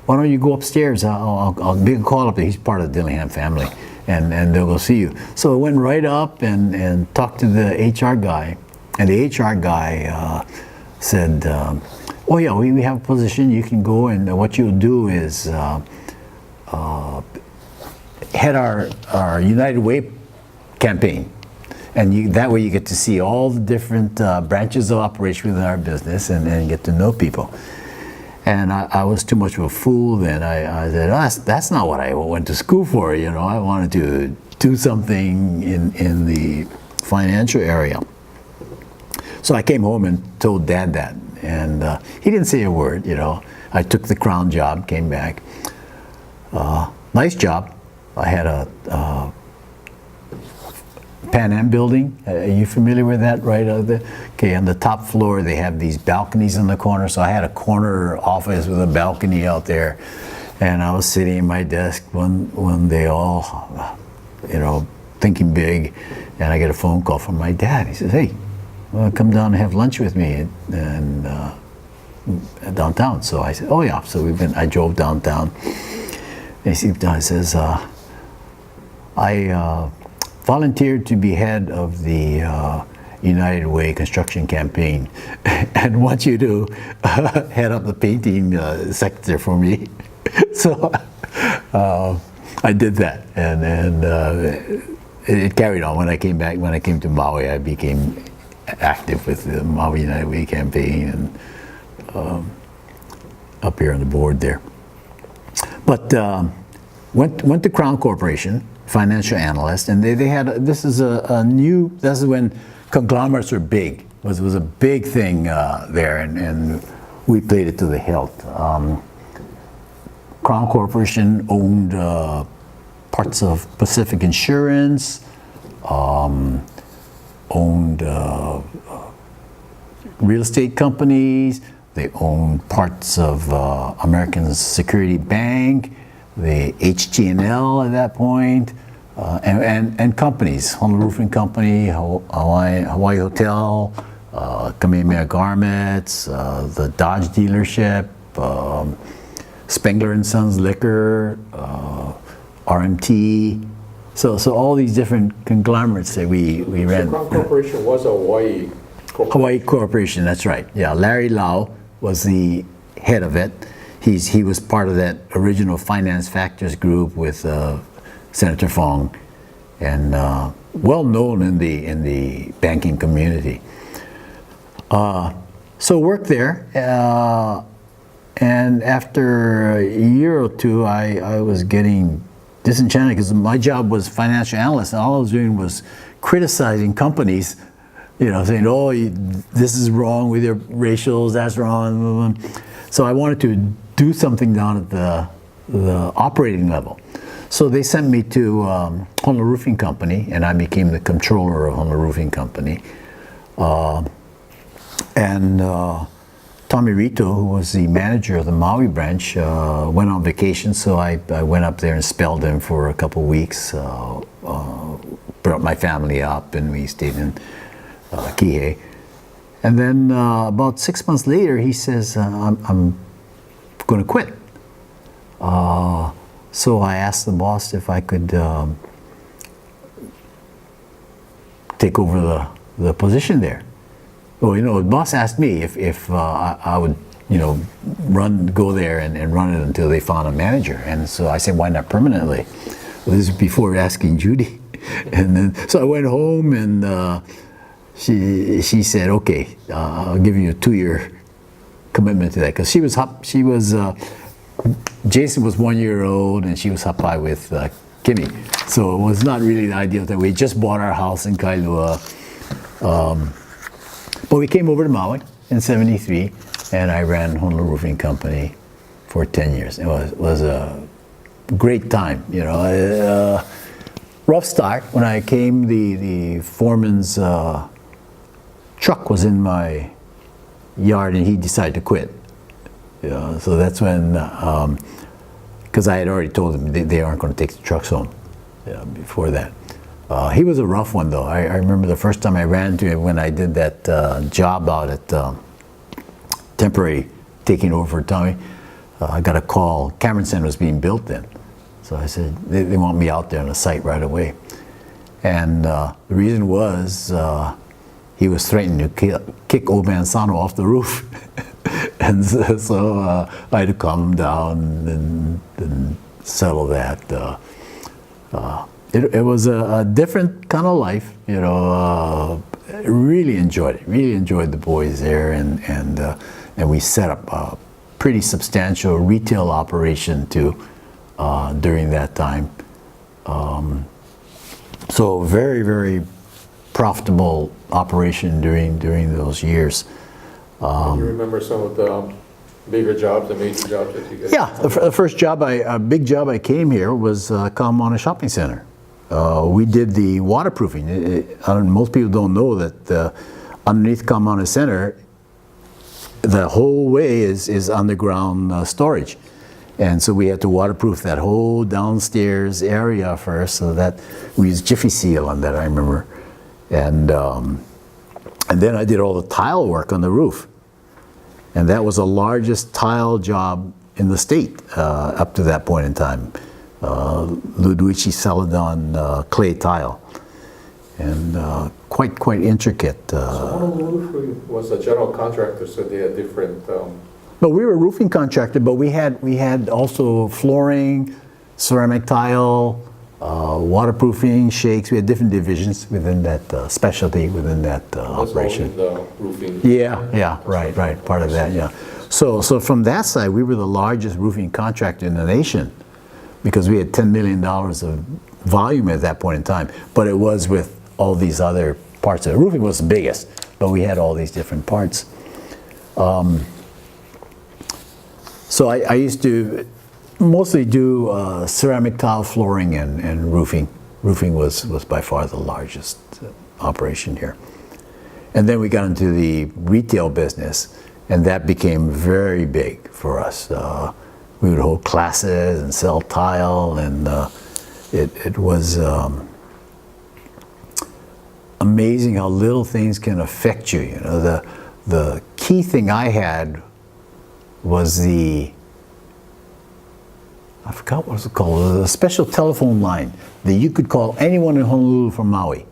Speaker 2: don't you go upstairs? I'll make a call up there. He's part of the Dillingham family, and they'll go see you. So I went right up and talked to the HR guy, and the HR guy said, oh yeah, we have a position. You can go, and what you'll do is head our United Way campaign, and that way you get to see all the different branches of operation within our business and get to know people. And I was too much of a fool then. I said, that's not what I went to school for. I wanted to do something in the financial area. So I came home and told Dad that. he didn't say a word, you know. I took the Crown job, came back. Nice job. I had a Pan Am building. Are you familiar with that? Right out there. Okay, on the top floor they have these balconies in the corner. So I had a corner office with a balcony out there, and I was sitting at my desk one day, all, you know, thinking big, and I get a phone call from my dad. He says, "Hey, well, come down and have lunch with me and downtown." So I said, "Oh yeah." So I drove downtown. And he says, "I volunteered to be head of the United Way construction campaign and want you to head up the painting sector for me." So I did that, and it carried on. When I came back, when I came to Maui, I became active with the Maui United Way campaign and up here on the board there. But went to Crown Corporation, financial analyst, and they had, this is when conglomerates were big. It was a big thing there, and we played it to the hilt. Crown Corporation owned parts of Pacific Insurance, owned real estate companies. They owned parts of American Security Bank, the HT&L at that point, and companies, Honolulu Roofing Company, Hawaii Hotel, Kamehameha Garments, the Dodge dealership, Spengler and Sons Liquor, RMT. So all these different conglomerates that we ran.
Speaker 1: So Crown Corporation was a Hawaii corporation.
Speaker 2: Hawaii Corporation, that's right. Yeah, Larry Lau was the head of it. He was part of that original Finance Factors group with Senator Fong, and well known in the banking community. So worked there, and after a year or two, I was getting disenchanted because my job was financial analyst, and all I was doing was criticizing companies, you know, saying, "Oh, this is wrong with your ratios, that's wrong." So I wanted to do something down at the operating level. So they sent me to Honolulu Roofing Company, and I became the controller of Honolulu Roofing Company. Tommy Rito, who was the manager of the Maui branch, went on vacation, so I went up there and spelled him for a couple weeks, brought my family up, and we stayed in Kihei. And then about 6 months later, he says, I'm going to quit. So I asked the boss if I could take over the position there. Well, you know, the boss asked me if I would, you know, go there and run it until they found a manager. And so I said, why not permanently? Well, this is before asking Judy. And then, so I went home, and she said, okay, I'll give you a 2-year commitment to that. Because Jason was 1 year old, and she was hapai with Kimmy. So it was not really the ideal thing. We just bought our house in Kailua. But we came over to Maui in '73, and I ran Honolulu Roofing Company for 10 years. It was a great time, you know. Rough start. When I came, the foreman's truck was in my yard, and he decided to quit. You know, so that's when, because I had already told them they aren't going to take the trucks home before that. He was a rough one, though. I remember the first time I ran into him when I did that job out at temporary taking over for Tommy. I got a call. Cameron Center was being built then. So I said, they want me out there on the site right away. And the reason was he was threatening to kick old man Sano off the roof. And so I had to calm him down and settle that. It was a different kind of life, you know. Really enjoyed it. Really enjoyed the boys there, and we set up a pretty substantial retail operation too during that time. So very, very profitable operation during those years.
Speaker 1: Can you remember some of the bigger jobs, the major jobs that you guys?
Speaker 2: Yeah, the first job, big job I came here was Kaumana Shopping Center. We did the waterproofing. Most people don't know that underneath Kaumana Center, the whole way is underground storage. And so we had to waterproof that whole downstairs area first, so that we used Jiffy Seal on that, I remember. And then I did all the tile work on the roof. And that was the largest tile job in the state up to that point in time. Ludovici Celadon clay tile. And quite intricate.
Speaker 1: So Honolulu was a general contractor, so they had different...
Speaker 2: But we were a roofing contractor, but we had also flooring, ceramic tile, waterproofing, shakes. We had different divisions within that specialty, within that operation.
Speaker 1: The roofing.
Speaker 2: Yeah, right, part of that, yeah. So from that side, we were the largest roofing contractor in the nation because we had $10 million of volume at that point in time. But it was with all these other parts of it. Roofing was the biggest, but we had all these different parts. So I used to mostly do ceramic tile flooring and roofing. Roofing was by far the largest operation here. And then we got into the retail business, and that became very big for us. We would hold classes and sell tile, and it was amazing how little things can affect you. You know, the key thing I had was I forgot what it was called, it was a special telephone line that you could call anyone in Honolulu from Maui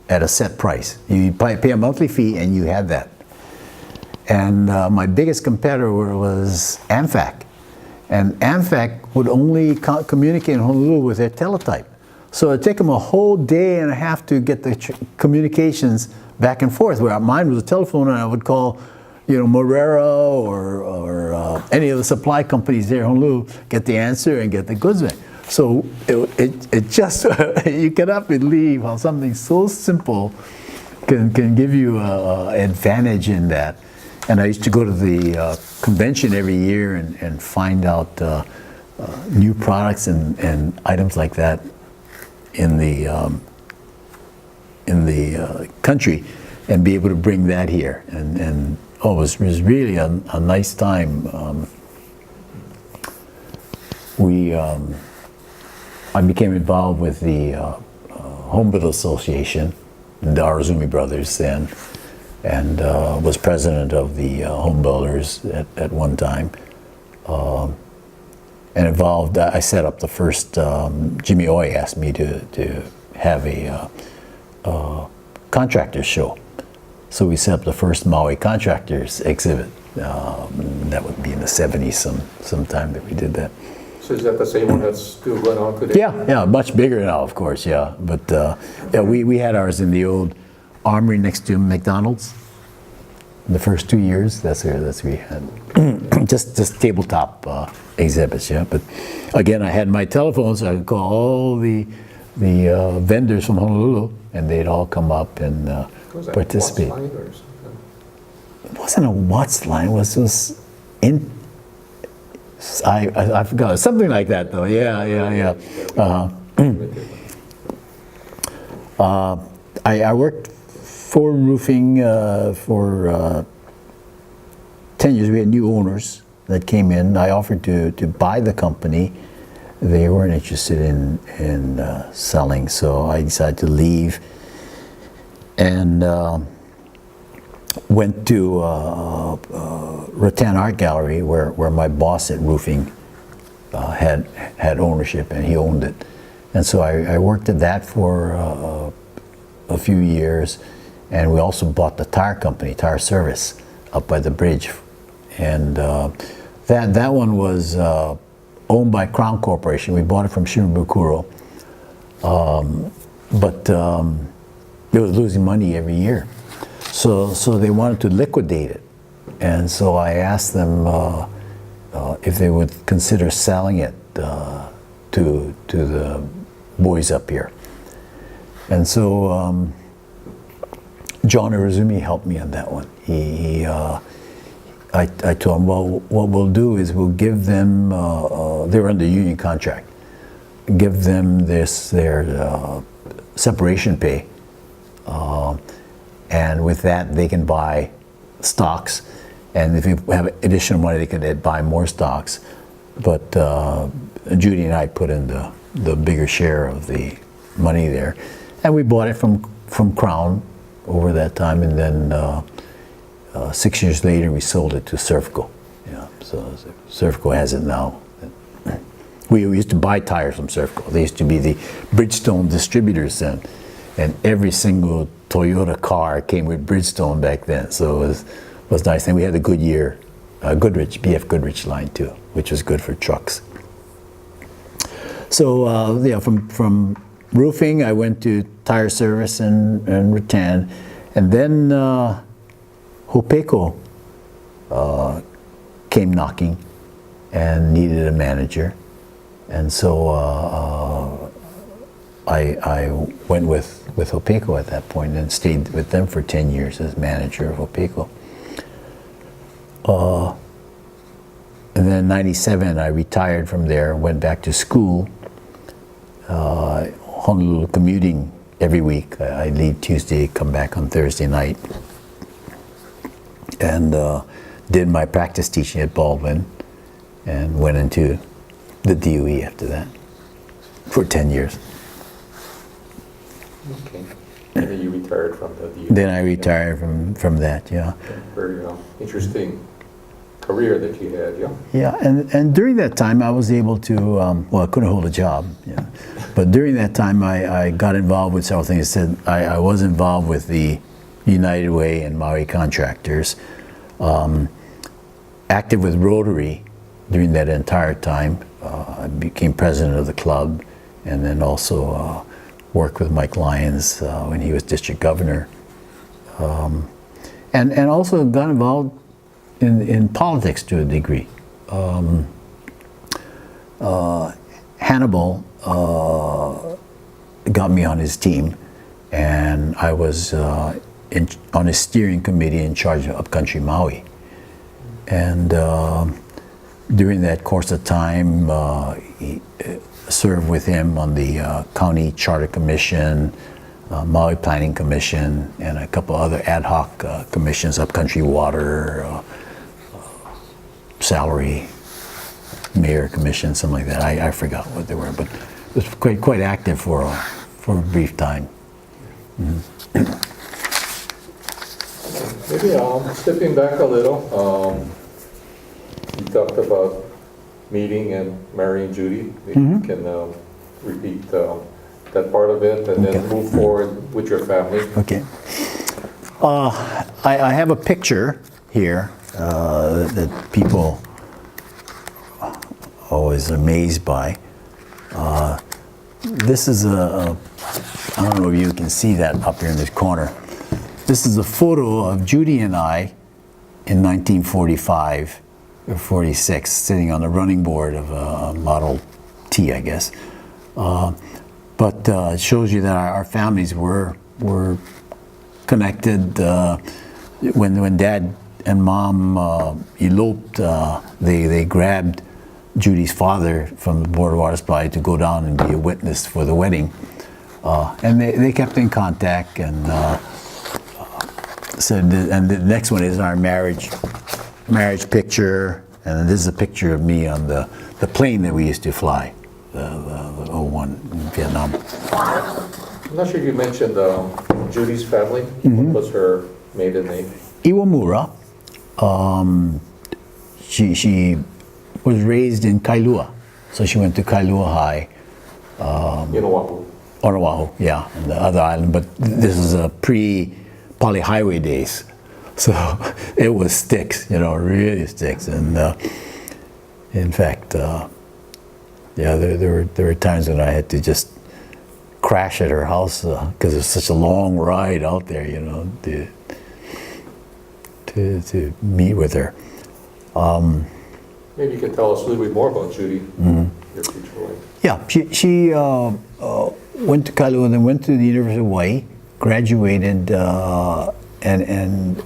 Speaker 2: at a set price. You pay a monthly fee and you had that. And my biggest competitor was AmFac. And AmFac would only communicate in Honolulu with their teletype. So it'd take them a whole day and a half to get the communications back and forth, where mine was a telephone and I would call, Morera or any of the supply companies there in Honolulu, get the answer and get the goods back. So it just, you cannot believe how something so simple can give you an advantage in that. And I used to go to the convention every year and find out new products and items like that in the country and be able to bring that here. And it was really a nice time. I became involved with the Home Builders Association, the Arizumi Brothers then, and was president of the Home Builders at one time. And involved, I set up the first, Jimmy Oy asked me to have a contractors show. So we set up the first Maui contractors exhibit. That would be in the 70s sometime that we did that.
Speaker 1: So is that the same one that's still going on today?
Speaker 2: Yeah, much bigger now, of course, yeah. But yeah, we had ours in the old armory next to McDonald's. The first 2 years, that's where we had just tabletop exhibits, yeah. But again, I had my telephone, so I could call all the vendors from Honolulu, and they'd all come up and participate.
Speaker 1: Was that Watts line or something?
Speaker 2: It wasn't a Watts line. It was in. I forgot, something like that though. Yeah. I worked for roofing for 10 years. We had new owners that came in. I offered to buy the company. They weren't interested in selling, so I decided to leave and went to Rattan Art Gallery, where my boss at roofing had ownership, and he owned it. And so I worked at that for a few years, and we also bought the tire company, Tire Service, up by the bridge. And that one was owned by Crown Corporation. We bought it from Shimabukuro, but it was losing money every year. So they wanted to liquidate it. And so I asked them if they would consider selling it to the boys up here. And so John Irizumi helped me on that one. I told them, well, what we'll do is we'll give them, they were under union contract, give them their separation pay. And with that, they can buy stocks. And if you have additional money, they could buy more stocks. But Judy and I put in the bigger share of the money there. And we bought it from Crown over that time. And then 6 years later, we sold it to Surfco. Yeah, so Surfco has it now. We used to buy tires from Surfco. They used to be the Bridgestone distributors then. And every single Toyota car came with Bridgestone back then. So it was nice. And we had a Goodyear, Goodrich, BF Goodrich line too, which was good for trucks. So yeah, from roofing, I went to tire service and rattan. And then Hopeco came knocking and needed a manager. And so I went with Hopeco at that point and stayed with them for 10 years as manager of Hopeco. And then in '97, I retired from there, went back to school, Honolulu commuting every week. I'd leave Tuesday, come back on Thursday night. And did my practice teaching at Baldwin and went into the DOE after that for 10 years.
Speaker 1: Okay. And then you retired from the DOE.
Speaker 2: Then I retired from that, yeah.
Speaker 1: Very interesting career that you had, yeah?
Speaker 2: Yeah, and during that time I was able to, well, I couldn't hold a job, yeah. But during that time I got involved with several things. I was involved with the United Way and Maui contractors, active with Rotary during that entire time. I became president of the club, and then also worked with Mike Lyons when he was district governor, and also got involved in politics to a degree. Hannibal got me on his team, and I was on his steering committee in charge of Upcountry Maui. And during that course of time, he served with him on the County Charter Commission, Maui Planning Commission, and a couple other ad hoc commissions, Upcountry Water, Salary, Mayor Commission, something like that. I forgot what they were, but it was quite active for a brief time. Mm-hmm.
Speaker 1: Maybe stepping back a little, you talked about meeting and marrying Judy. Maybe you can repeat that part of it and then move forward with your family.
Speaker 2: Okay. I have a picture here that people always amazed by. This is I don't know if you can see that up here in this corner. This is a photo of Judy and I in 1945 or 46, sitting on the running board of a Model T, I guess. But it shows you that our families were connected. When Dad and Mom eloped, they grabbed Judy's father from the Board of Water Supply to go down and be a witness for the wedding. And they kept in contact, and and the next one is our marriage picture, and this is a picture of me on the plane that we used to fly, the 01 in Vietnam.
Speaker 1: I'm not sure if you mentioned Judy's family. What was her maiden name?
Speaker 2: Iwamura. She was raised in Kailua, so she went to Kailua High.
Speaker 1: In Oahu.
Speaker 2: On Oahu, yeah, on the other island. But this is a pre-poly highway days, so it was sticks, really sticks. And in fact, yeah, there were times when I had to just crash at her house because it's such a long ride out there, to meet with her.
Speaker 1: Maybe you can tell us a little bit more about Judy, your future wife.
Speaker 2: Yeah, she went to Kailua, then went to the University of Hawaii, graduated, and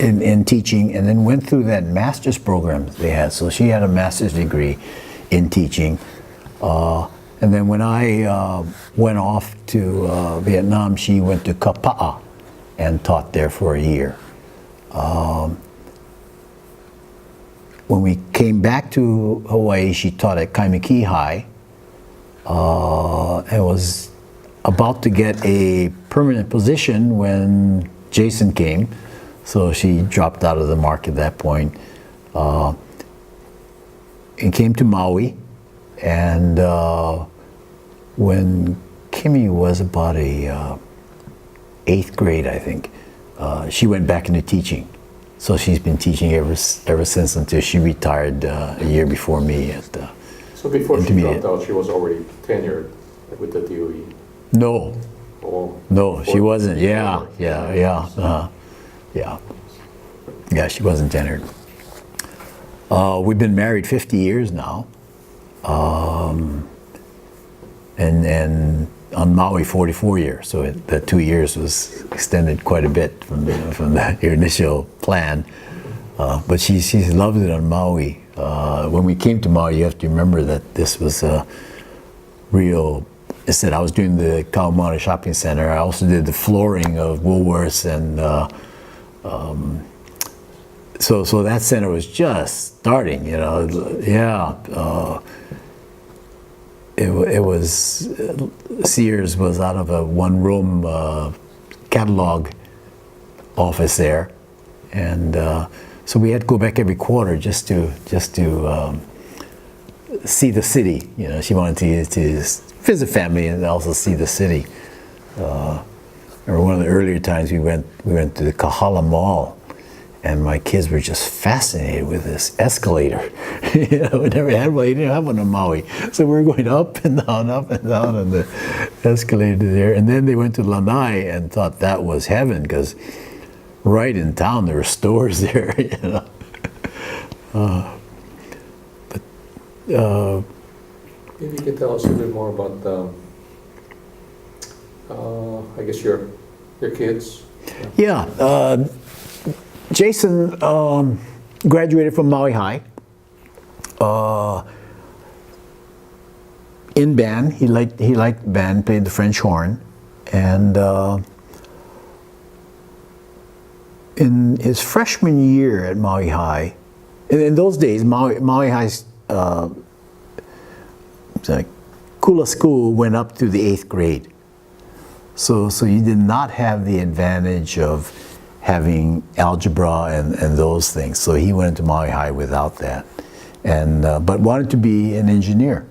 Speaker 2: in teaching, and then went through that master's program they had. So she had a master's degree in teaching. And then when I went off to Vietnam, she went to Kapa'a and taught there for a year. When we came back to Hawaii, she taught at Kaimiki High and was about to get a permanent position when Jason came. So she dropped out of the market at that point and came to Maui. And when Kimmy was about a 8th grade, I think, she went back into teaching. So she's been teaching ever since until she retired a year before me at
Speaker 1: So before she
Speaker 2: intermediate.
Speaker 1: dropped out, she was already tenured with the DOE?
Speaker 2: No,
Speaker 1: Oh,
Speaker 2: no, she
Speaker 1: before-
Speaker 2: wasn't. Yeah, she wasn't tenured. We've been married 50 years now. And on Maui 44 years, so the 2 years was extended quite a bit from the initial plan. But she's loved it on Maui. When we came to Maui, you have to remember that this was a real. I said I was doing the Kaumana Shopping Center. I also did the flooring of Woolworths, and so that center was just starting. You know, It was Sears was out of a one-room catalog office there, and so we had to go back every quarter just to see the city. You know, she wanted to visit family and also see the city. Or one of the earlier times we went to the Kahala Mall. And my kids were just fascinated with this escalator. You know, we never had one. You didn't have one on Maui. So we were going up and down on the escalator there. And then they went to Lanai and thought that was heaven, because right in town there were stores there. You know.
Speaker 1: Maybe you can tell us a bit more about, I guess, your kids.
Speaker 2: Yeah. Jason graduated from Maui High. In band, he liked band, played the French horn, and in his freshman year at Maui High, in those days, Maui High's Kula school went up to the 8th grade, so you did not have the advantage of having algebra and those things. So he went to Maui High without that, and but wanted to be an engineer.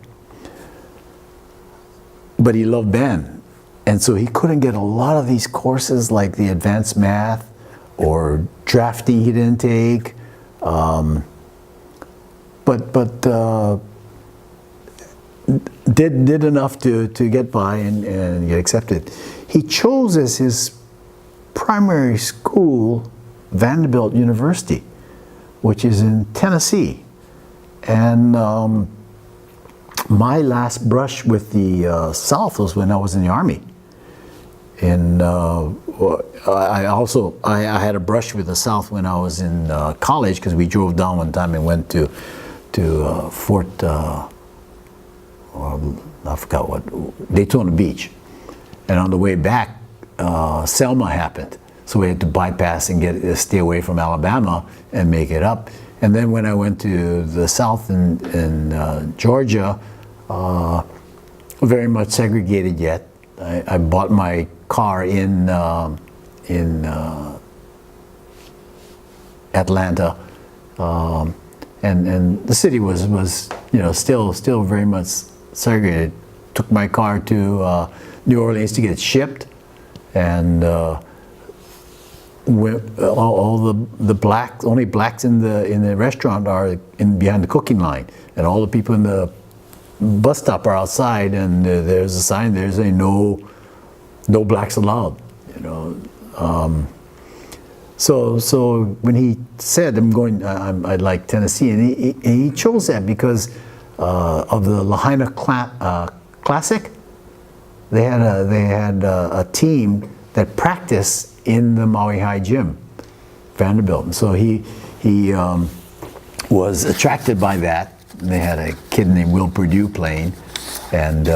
Speaker 2: But he loved band, and so he couldn't get a lot of these courses like the advanced math or drafting. He didn't take, but did enough to get by and get accepted. He chose as his primary school Vanderbilt University, which is in Tennessee. And my last brush with the South was when I was in the Army. And I had a brush with the South when I was in college, because we drove down one time and went to Fort, I forgot what, Daytona Beach. And on the way back, Selma happened, so we had to bypass and stay away from Alabama and make it up. And then when I went to the South in Georgia, very much segregated yet. I bought my car in Atlanta, and the city was still very much segregated. Took my car to New Orleans to get it shipped, and all the blacks, only blacks in the restaurant are behind the cooking line, and all the people in the bus stop are outside, and there's a sign there saying no blacks allowed. So when he said I'd like Tennessee, and he chose that because of the Lahaina Classic. They had a team that practiced in the Maui High gym Vanderbilt. And so he was attracted by that. They had a kid named Will Purdue playing, and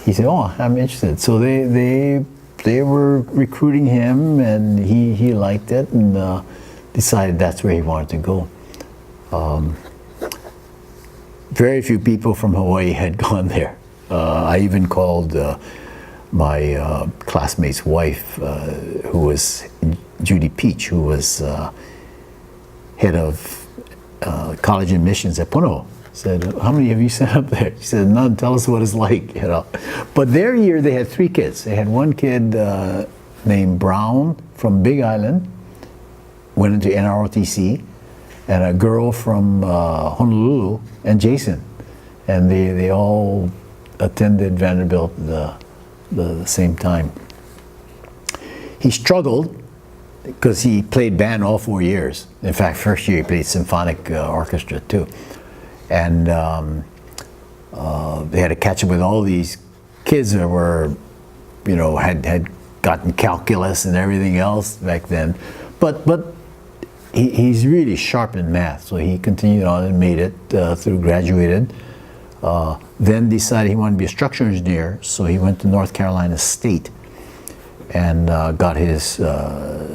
Speaker 2: he said, "Oh, I'm interested." So they were recruiting him, and he liked it, and decided that's where he wanted to go. Very few people from Hawaii had gone there. I even called my classmate's wife, who was Judy Peach, who was head of college admissions at Puno. Said, "How many have you sent up there?" She said, "None. Tell us what it's like." But their year, they had 3 kids. They had one kid named Brown from Big Island, went into NROTC, and a girl from Honolulu, and Jason, and they all attended Vanderbilt the same time. He struggled because he played band all 4 years. In fact, first year he played symphonic orchestra too, and they had to catch up with all these kids that were, had gotten calculus and everything else back then, but he's really sharp in math, so he continued on and made it through, graduated. Then decided he wanted to be a structural engineer, so he went to North Carolina State and got his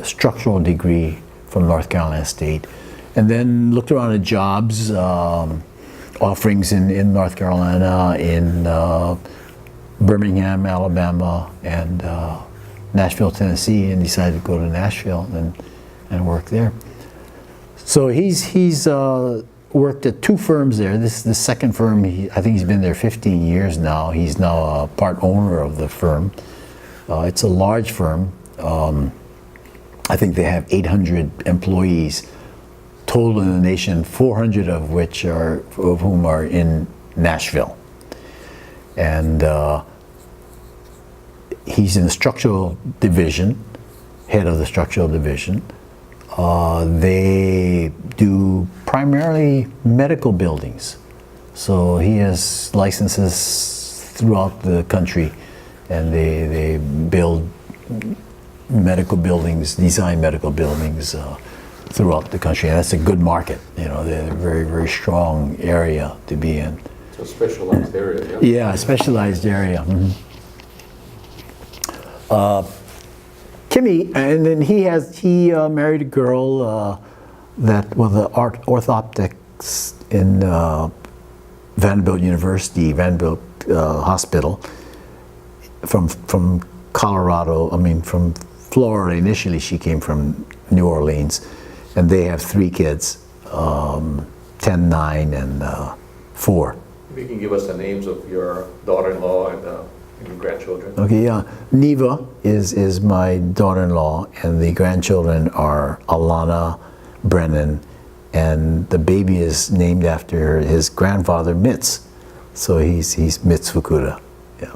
Speaker 2: structural degree from North Carolina State, and then looked around at jobs, offerings in North Carolina, in Birmingham, Alabama, and Nashville, Tennessee, and decided to go to Nashville and work there. So he's worked at 2 firms there. This is the second firm. I think he's been there 15 years now. He's now a part owner of the firm. It's a large firm. I think they have 800 employees total in the nation, 400 of whom are in Nashville. And he's in the structural division, head of the structural division. They do primarily medical buildings. So he has licenses throughout the country, and they build medical buildings, design medical buildings throughout the country. And that's a good market. They're a very, very strong area to be in.
Speaker 1: It's a specialized area, yeah?
Speaker 2: Yeah, a specialized area. Mm-hmm. Kimmy, and then he married a girl that was the orthoptics in Vanderbilt University, Vanderbilt Hospital, from Colorado. from Florida initially. She came from New Orleans, and they have 3 kids, 10, 9, and 4.
Speaker 1: Maybe you can give us the names of your daughter-in-law and your grandchildren.
Speaker 2: Okay, yeah. Neva is my daughter-in-law, and the grandchildren are Alana, Brennan, and the baby is named after his grandfather, Mitz. So he's Mitz Fukuda. Yeah.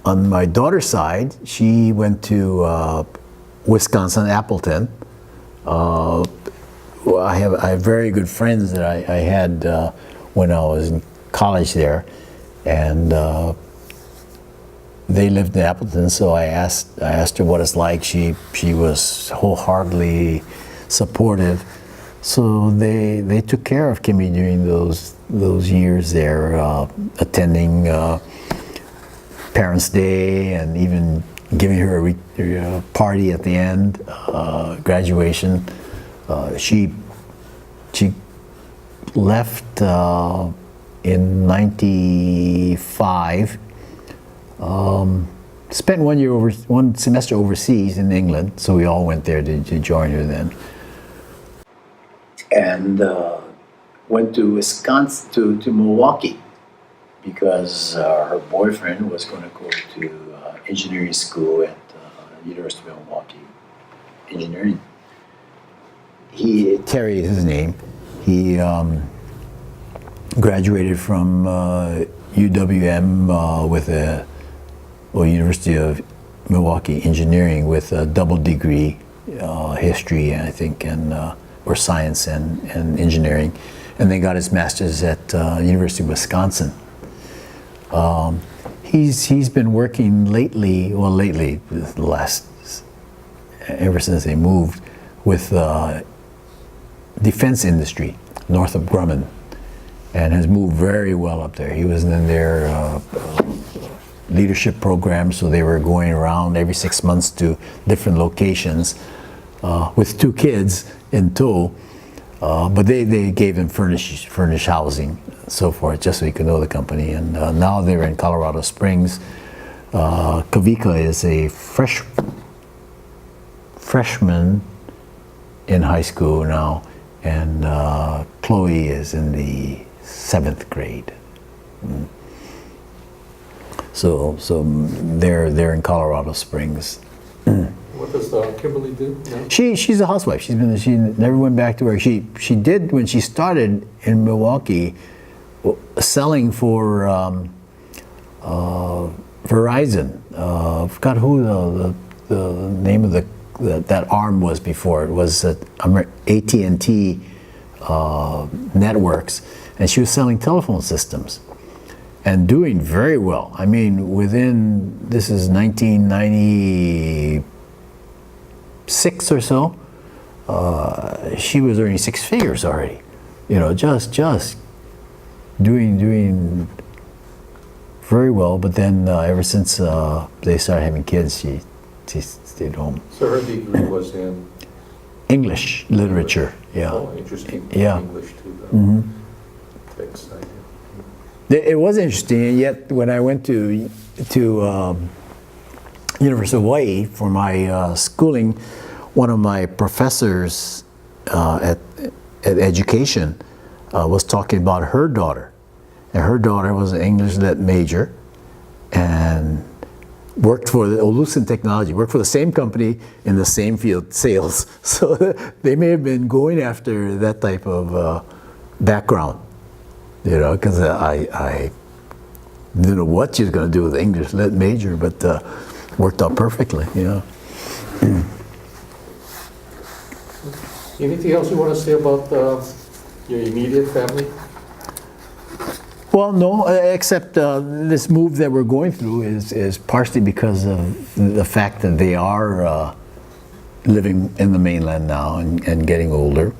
Speaker 2: On my daughter's side, she went to Wisconsin, Appleton. I have very good friends that I had when I was in college there, and they lived in Appleton. So I asked her what it's like. She was wholeheartedly supportive. So they took care of Kimmy during those years there, attending Parents' Day, and even giving her a party at the end, graduation. She left in '95. Spent one semester overseas in England, so we all went there to join her then. And went to Wisconsin, to Milwaukee, because her boyfriend was going to go to engineering school at University of Milwaukee, engineering. Terry is his name. He graduated from UWM University of Milwaukee Engineering with a double degree, history, I think, or science and engineering, and then got his master's at University of Wisconsin. He's been working lately, the last ever since they moved, with defense industry north of Grumman, and has moved very well up there. He was in their leadership program, so they were going around every 6 months to different locations with 2 kids in tow, but they gave them furnished housing, so forth, just so you could know the company. And now they're in Colorado Springs. Kavika is a freshman in high school now, and Chloe is in the 7th grade. So they're in Colorado Springs.
Speaker 1: What does Kimberly do now?
Speaker 2: She's a housewife. She never went back to work. She did when she started in Milwaukee, selling for Verizon. I forgot who the name of that arm was before. It was AT&T Networks, and she was selling telephone systems and doing very well. I mean, this is 1996 or so, she was earning 6 figures already. You know, just doing very well. But then ever since they started having kids, she stayed home.
Speaker 1: So her degree was in
Speaker 2: English literature. Yeah.
Speaker 1: Oh, interesting.
Speaker 2: Yeah.
Speaker 1: English too. Exciting.
Speaker 2: It was interesting, and yet when I went to University of Hawaii for my schooling, one of my professors at education was talking about her daughter, and her daughter was an English lit major, and worked for the Olusen Technology, worked for the same company in the same field, sales. So they may have been going after that type of background, you know, because I didn't know what she was going to do with the English lit major, but worked out perfectly, you know.
Speaker 1: Anything else you want to say about your immediate family?
Speaker 2: Well, no, except this move that we're going through is partially because of the fact that they are living in the mainland now and getting older.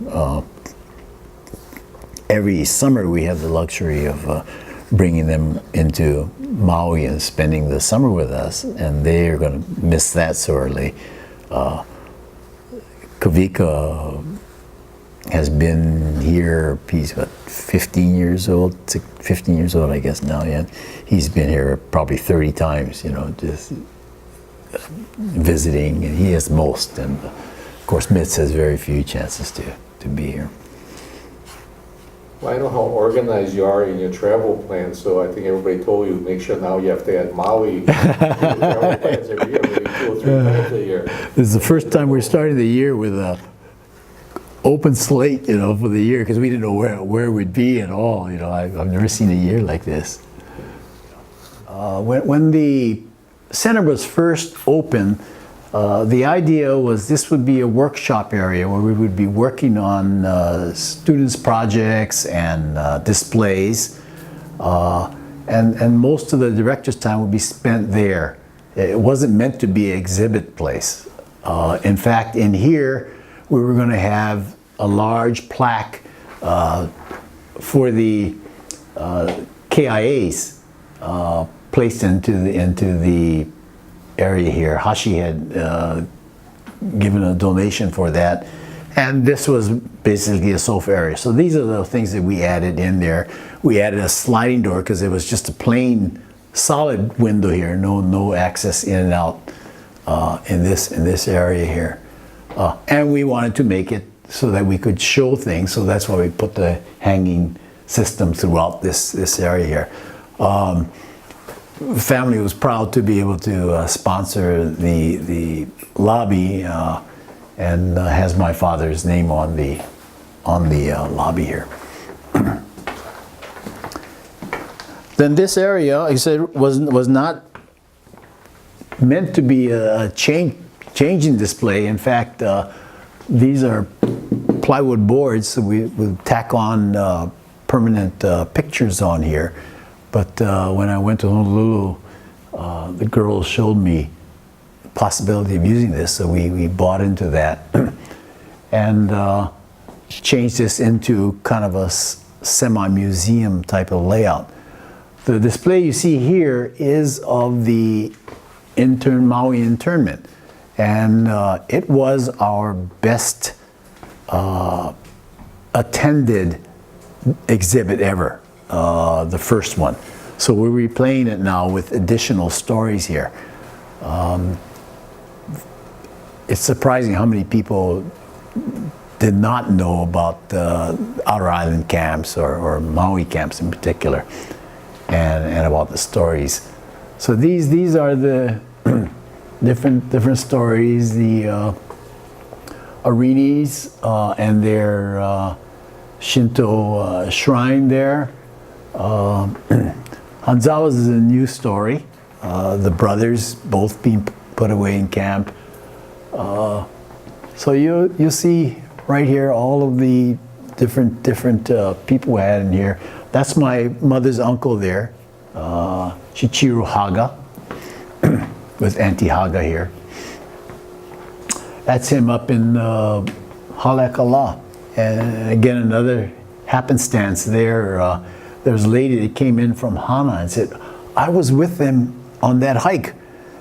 Speaker 2: Every summer we have the luxury of bringing them into Maui and spending the summer with us, and they are going to miss that sorely. Kavika has been here, he's what, 15 years old, I guess now, yeah. He's been here probably 30 times, you know, just visiting, and he has most, and of course Mitz has very few chances to be here.
Speaker 1: Well, I know how organized you are in your travel plans, so I think everybody told you, make sure now you have to add Maui travel plans every year, maybe 2 or 3 times a year.
Speaker 2: This is the first time we're starting the year with a open slate, you know, for the year, because we didn't know where we'd be at all. You know, I've never seen a year like this. When the center was first open, the idea was this would be a workshop area where we would be working on students' projects and displays, and most of the director's time would be spent there. It wasn't meant to be an exhibit place. In fact, in here, we were going to have a large plaque for the KIAs placed into the area here. Hashi had given a donation for that, and this was basically a sofa area. So these are the things that we added in there. We added a sliding door because it was just a plain solid window here, no access in and out in this area here. And we wanted to make it so that we could show things, so that's why we put the hanging system throughout this area here. The family was proud to be able to sponsor the lobby, and has my father's name on the lobby here. Then this area, like I said, was not meant to be a changing display. In fact, these are plywood boards, so we tack on permanent pictures on here. But when I went to Honolulu, the girls showed me possibility of using this, so we bought into that and changed this into kind of a semi-museum type of layout. The display you see here is of the Maui Internment, and it was our best attended exhibit ever, the first one. So we're replaying it now with additional stories here. It's surprising how many people did not know about the outer island camps or Maui camps in particular, and about the stories. So these are the different stories, the Arinis and their Shinto shrine there. Hanzawa's is a new story. The brothers both being put away in camp. So you see right here all of the different people we had in here. That's my mother's uncle there, Shichiro Haga, with Auntie Haga here. That's him up in Haleakala. And again, another happenstance there. There was a lady that came in from Hana and said, I was with them on that hike.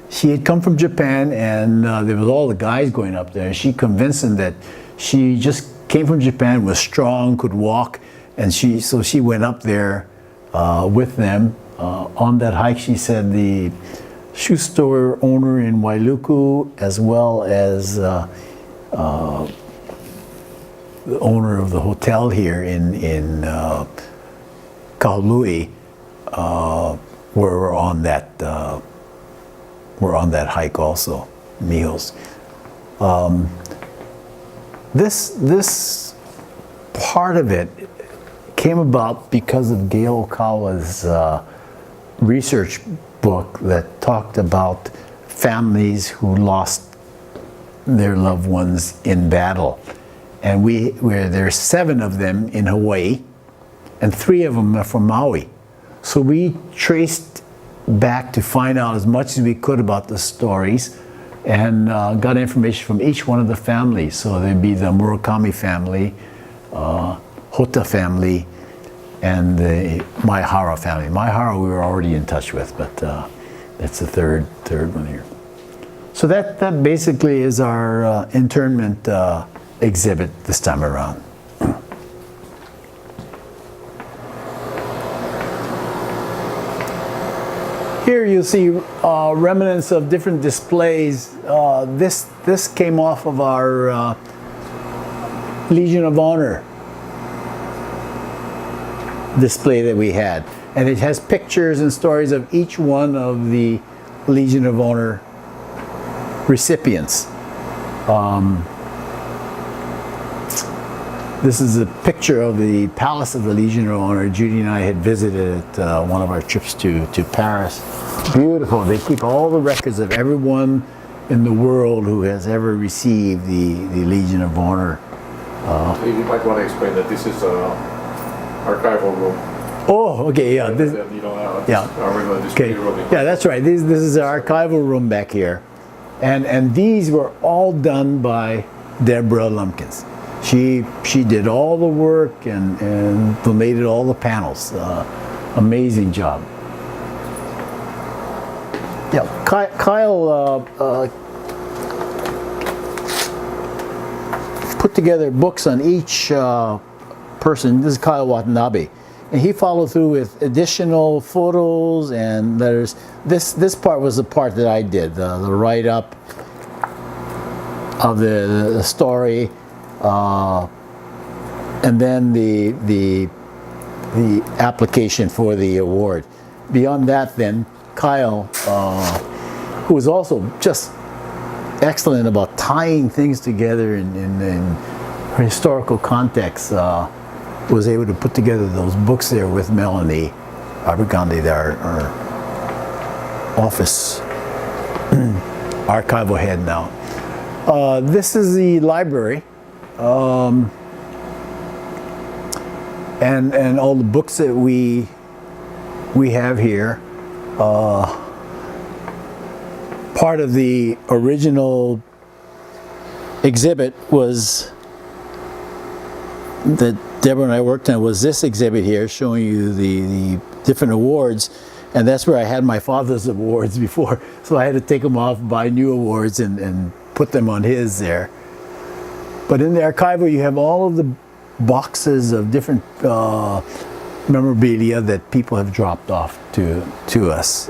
Speaker 2: She had come from Japan, and there was all the guys going up there. She convinced them that she just came from Japan, was strong, could walk, and so she went up there with them. On that hike, she said the shoe store owner in Wailuku, as well as the owner of the hotel here in Kaului were on that hike also, Mihos. This part of it came about because of Gail Okawa's research book that talked about families who lost their loved ones in battle. And there's 7 of them in Hawaii, and 3 of them are from Maui. So we traced back to find out as much as we could about the stories, and got information from each one of the families. So there'd be the Murakami family, Hota family, and the Maihara family. Maihara we were already in touch with, but that's the third one here. So that basically is our internment exhibit this time around. Here you see remnants of different displays. This came off of our Legion of Honor display that we had. And it has pictures and stories of each one of the Legion of Honor recipients. This is a picture of the Palace of the Legion of Honor. Judy and I had visited at one of our trips to Paris. Beautiful. They keep all the records of everyone in the world who has ever received the Legion of Honor.
Speaker 1: You might want to explain that this is Archival Room.
Speaker 2: Oh, okay, yeah. This, okay. Yeah, that's right. This is the archival room back here. And these were all done by Deborah Lumpkins. She did all the work and donated all the panels. Amazing job. Yeah, Kyle put together books on each person. This is Kyle Watanabe. And he followed through with additional photos and letters. This part was the part that I did, the write-up of the story. And then the application for the award. Beyond that, then Kyle, who was also just excellent about tying things together in historical context, was able to put together those books there with Melanie Abergandi, our office archival head now. This is the library. And all the books that we have here. part of the original exhibit was that Deborah and I worked on was this exhibit here showing you the different awards, and that's where I had my father's awards before, so I had to take them off, buy new awards and put them on his there. But in the archival you have all of the boxes of different memorabilia that people have dropped off to us.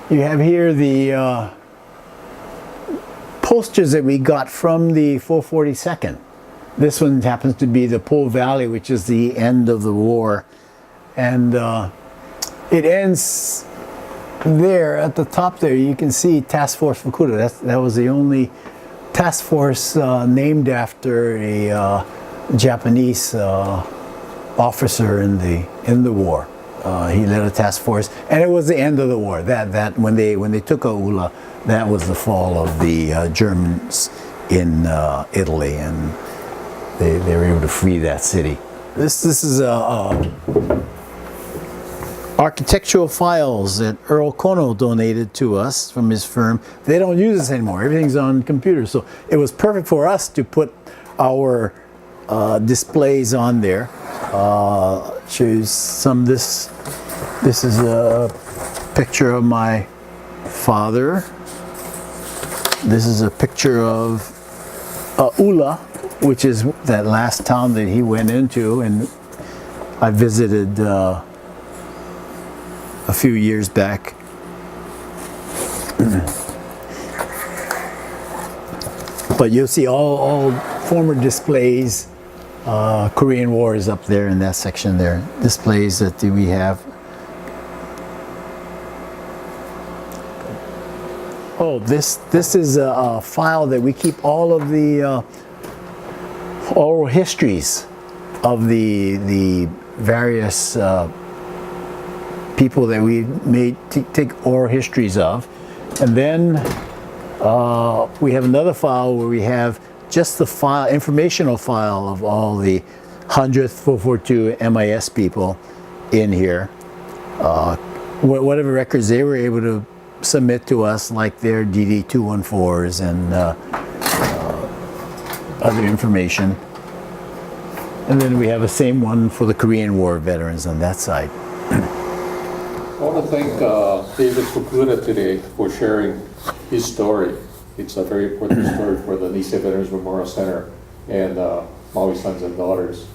Speaker 2: You have here the posters that we got from the 442nd. This one happens to be the Po Valley, which is the end of the war. And it ends there at the top there. You can see Task Force Fukuda. That was the only task force named after a Japanese officer in the war. He led a task force, and it was the end of the war. That when they took Aula, that was the fall of the Germans in Italy, and they were able to free that city. This is architectural files that Earl Kono donated to us from his firm. They don't use this anymore. Everything's on computers, so it was perfect for us to put our displays on there. Shows some this is a picture of my father. This is a picture of Ula, which is that last town that he went into, and I visited a few years back. But you'll see all former displays. Korean War is up there in that section there. Displays that we have. Oh, this is a file that we keep all of the oral histories of the various people that we made take oral histories of, and then we have another file where we have just the file, informational file of all the 100th 442 MIS people in here. Whatever records they were able to submit to us, like their DD-214s and other information. And then we have the same one for the Korean War veterans on that side.
Speaker 1: I want to thank David Fukuda today for sharing his story. It's a very important story for the Nisei Veterans Memorial Center and Maui Sons and Daughters.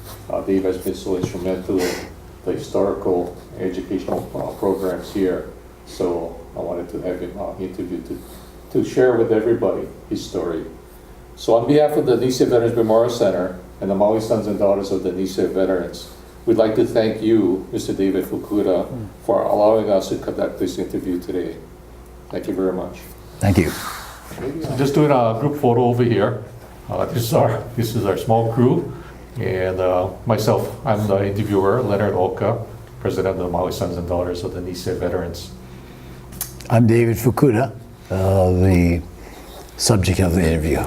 Speaker 1: Dave has been so instrumental in the historical educational programs here. So I wanted to have him interviewed to share with everybody his story. So on behalf of the Nisei Veterans Memorial Center and the Maui Sons and Daughters of the Nisei Veterans, we'd like to thank you, Mr. David Fukuda, for allowing us to conduct this interview today. Thank you very much.
Speaker 2: Thank you.
Speaker 1: So just doing a group photo over here. This is our small crew, and myself, I'm the interviewer, Leonard Oka, president of the Maui Sons and Daughters of the Nisei Veterans.
Speaker 2: I'm David Fukuda, the subject of the interview.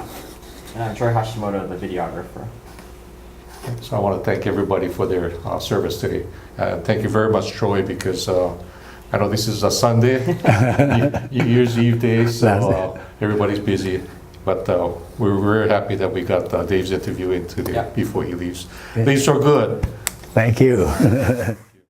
Speaker 3: Troy Hashimoto, the videographer.
Speaker 1: So I want to thank everybody for their service today. Thank you very much, Troy, because I know this is a Sunday, New Year's Eve day, so everybody's busy. But we're very happy that we got Dave's interview in today before he leaves. These are good.
Speaker 2: Thank you.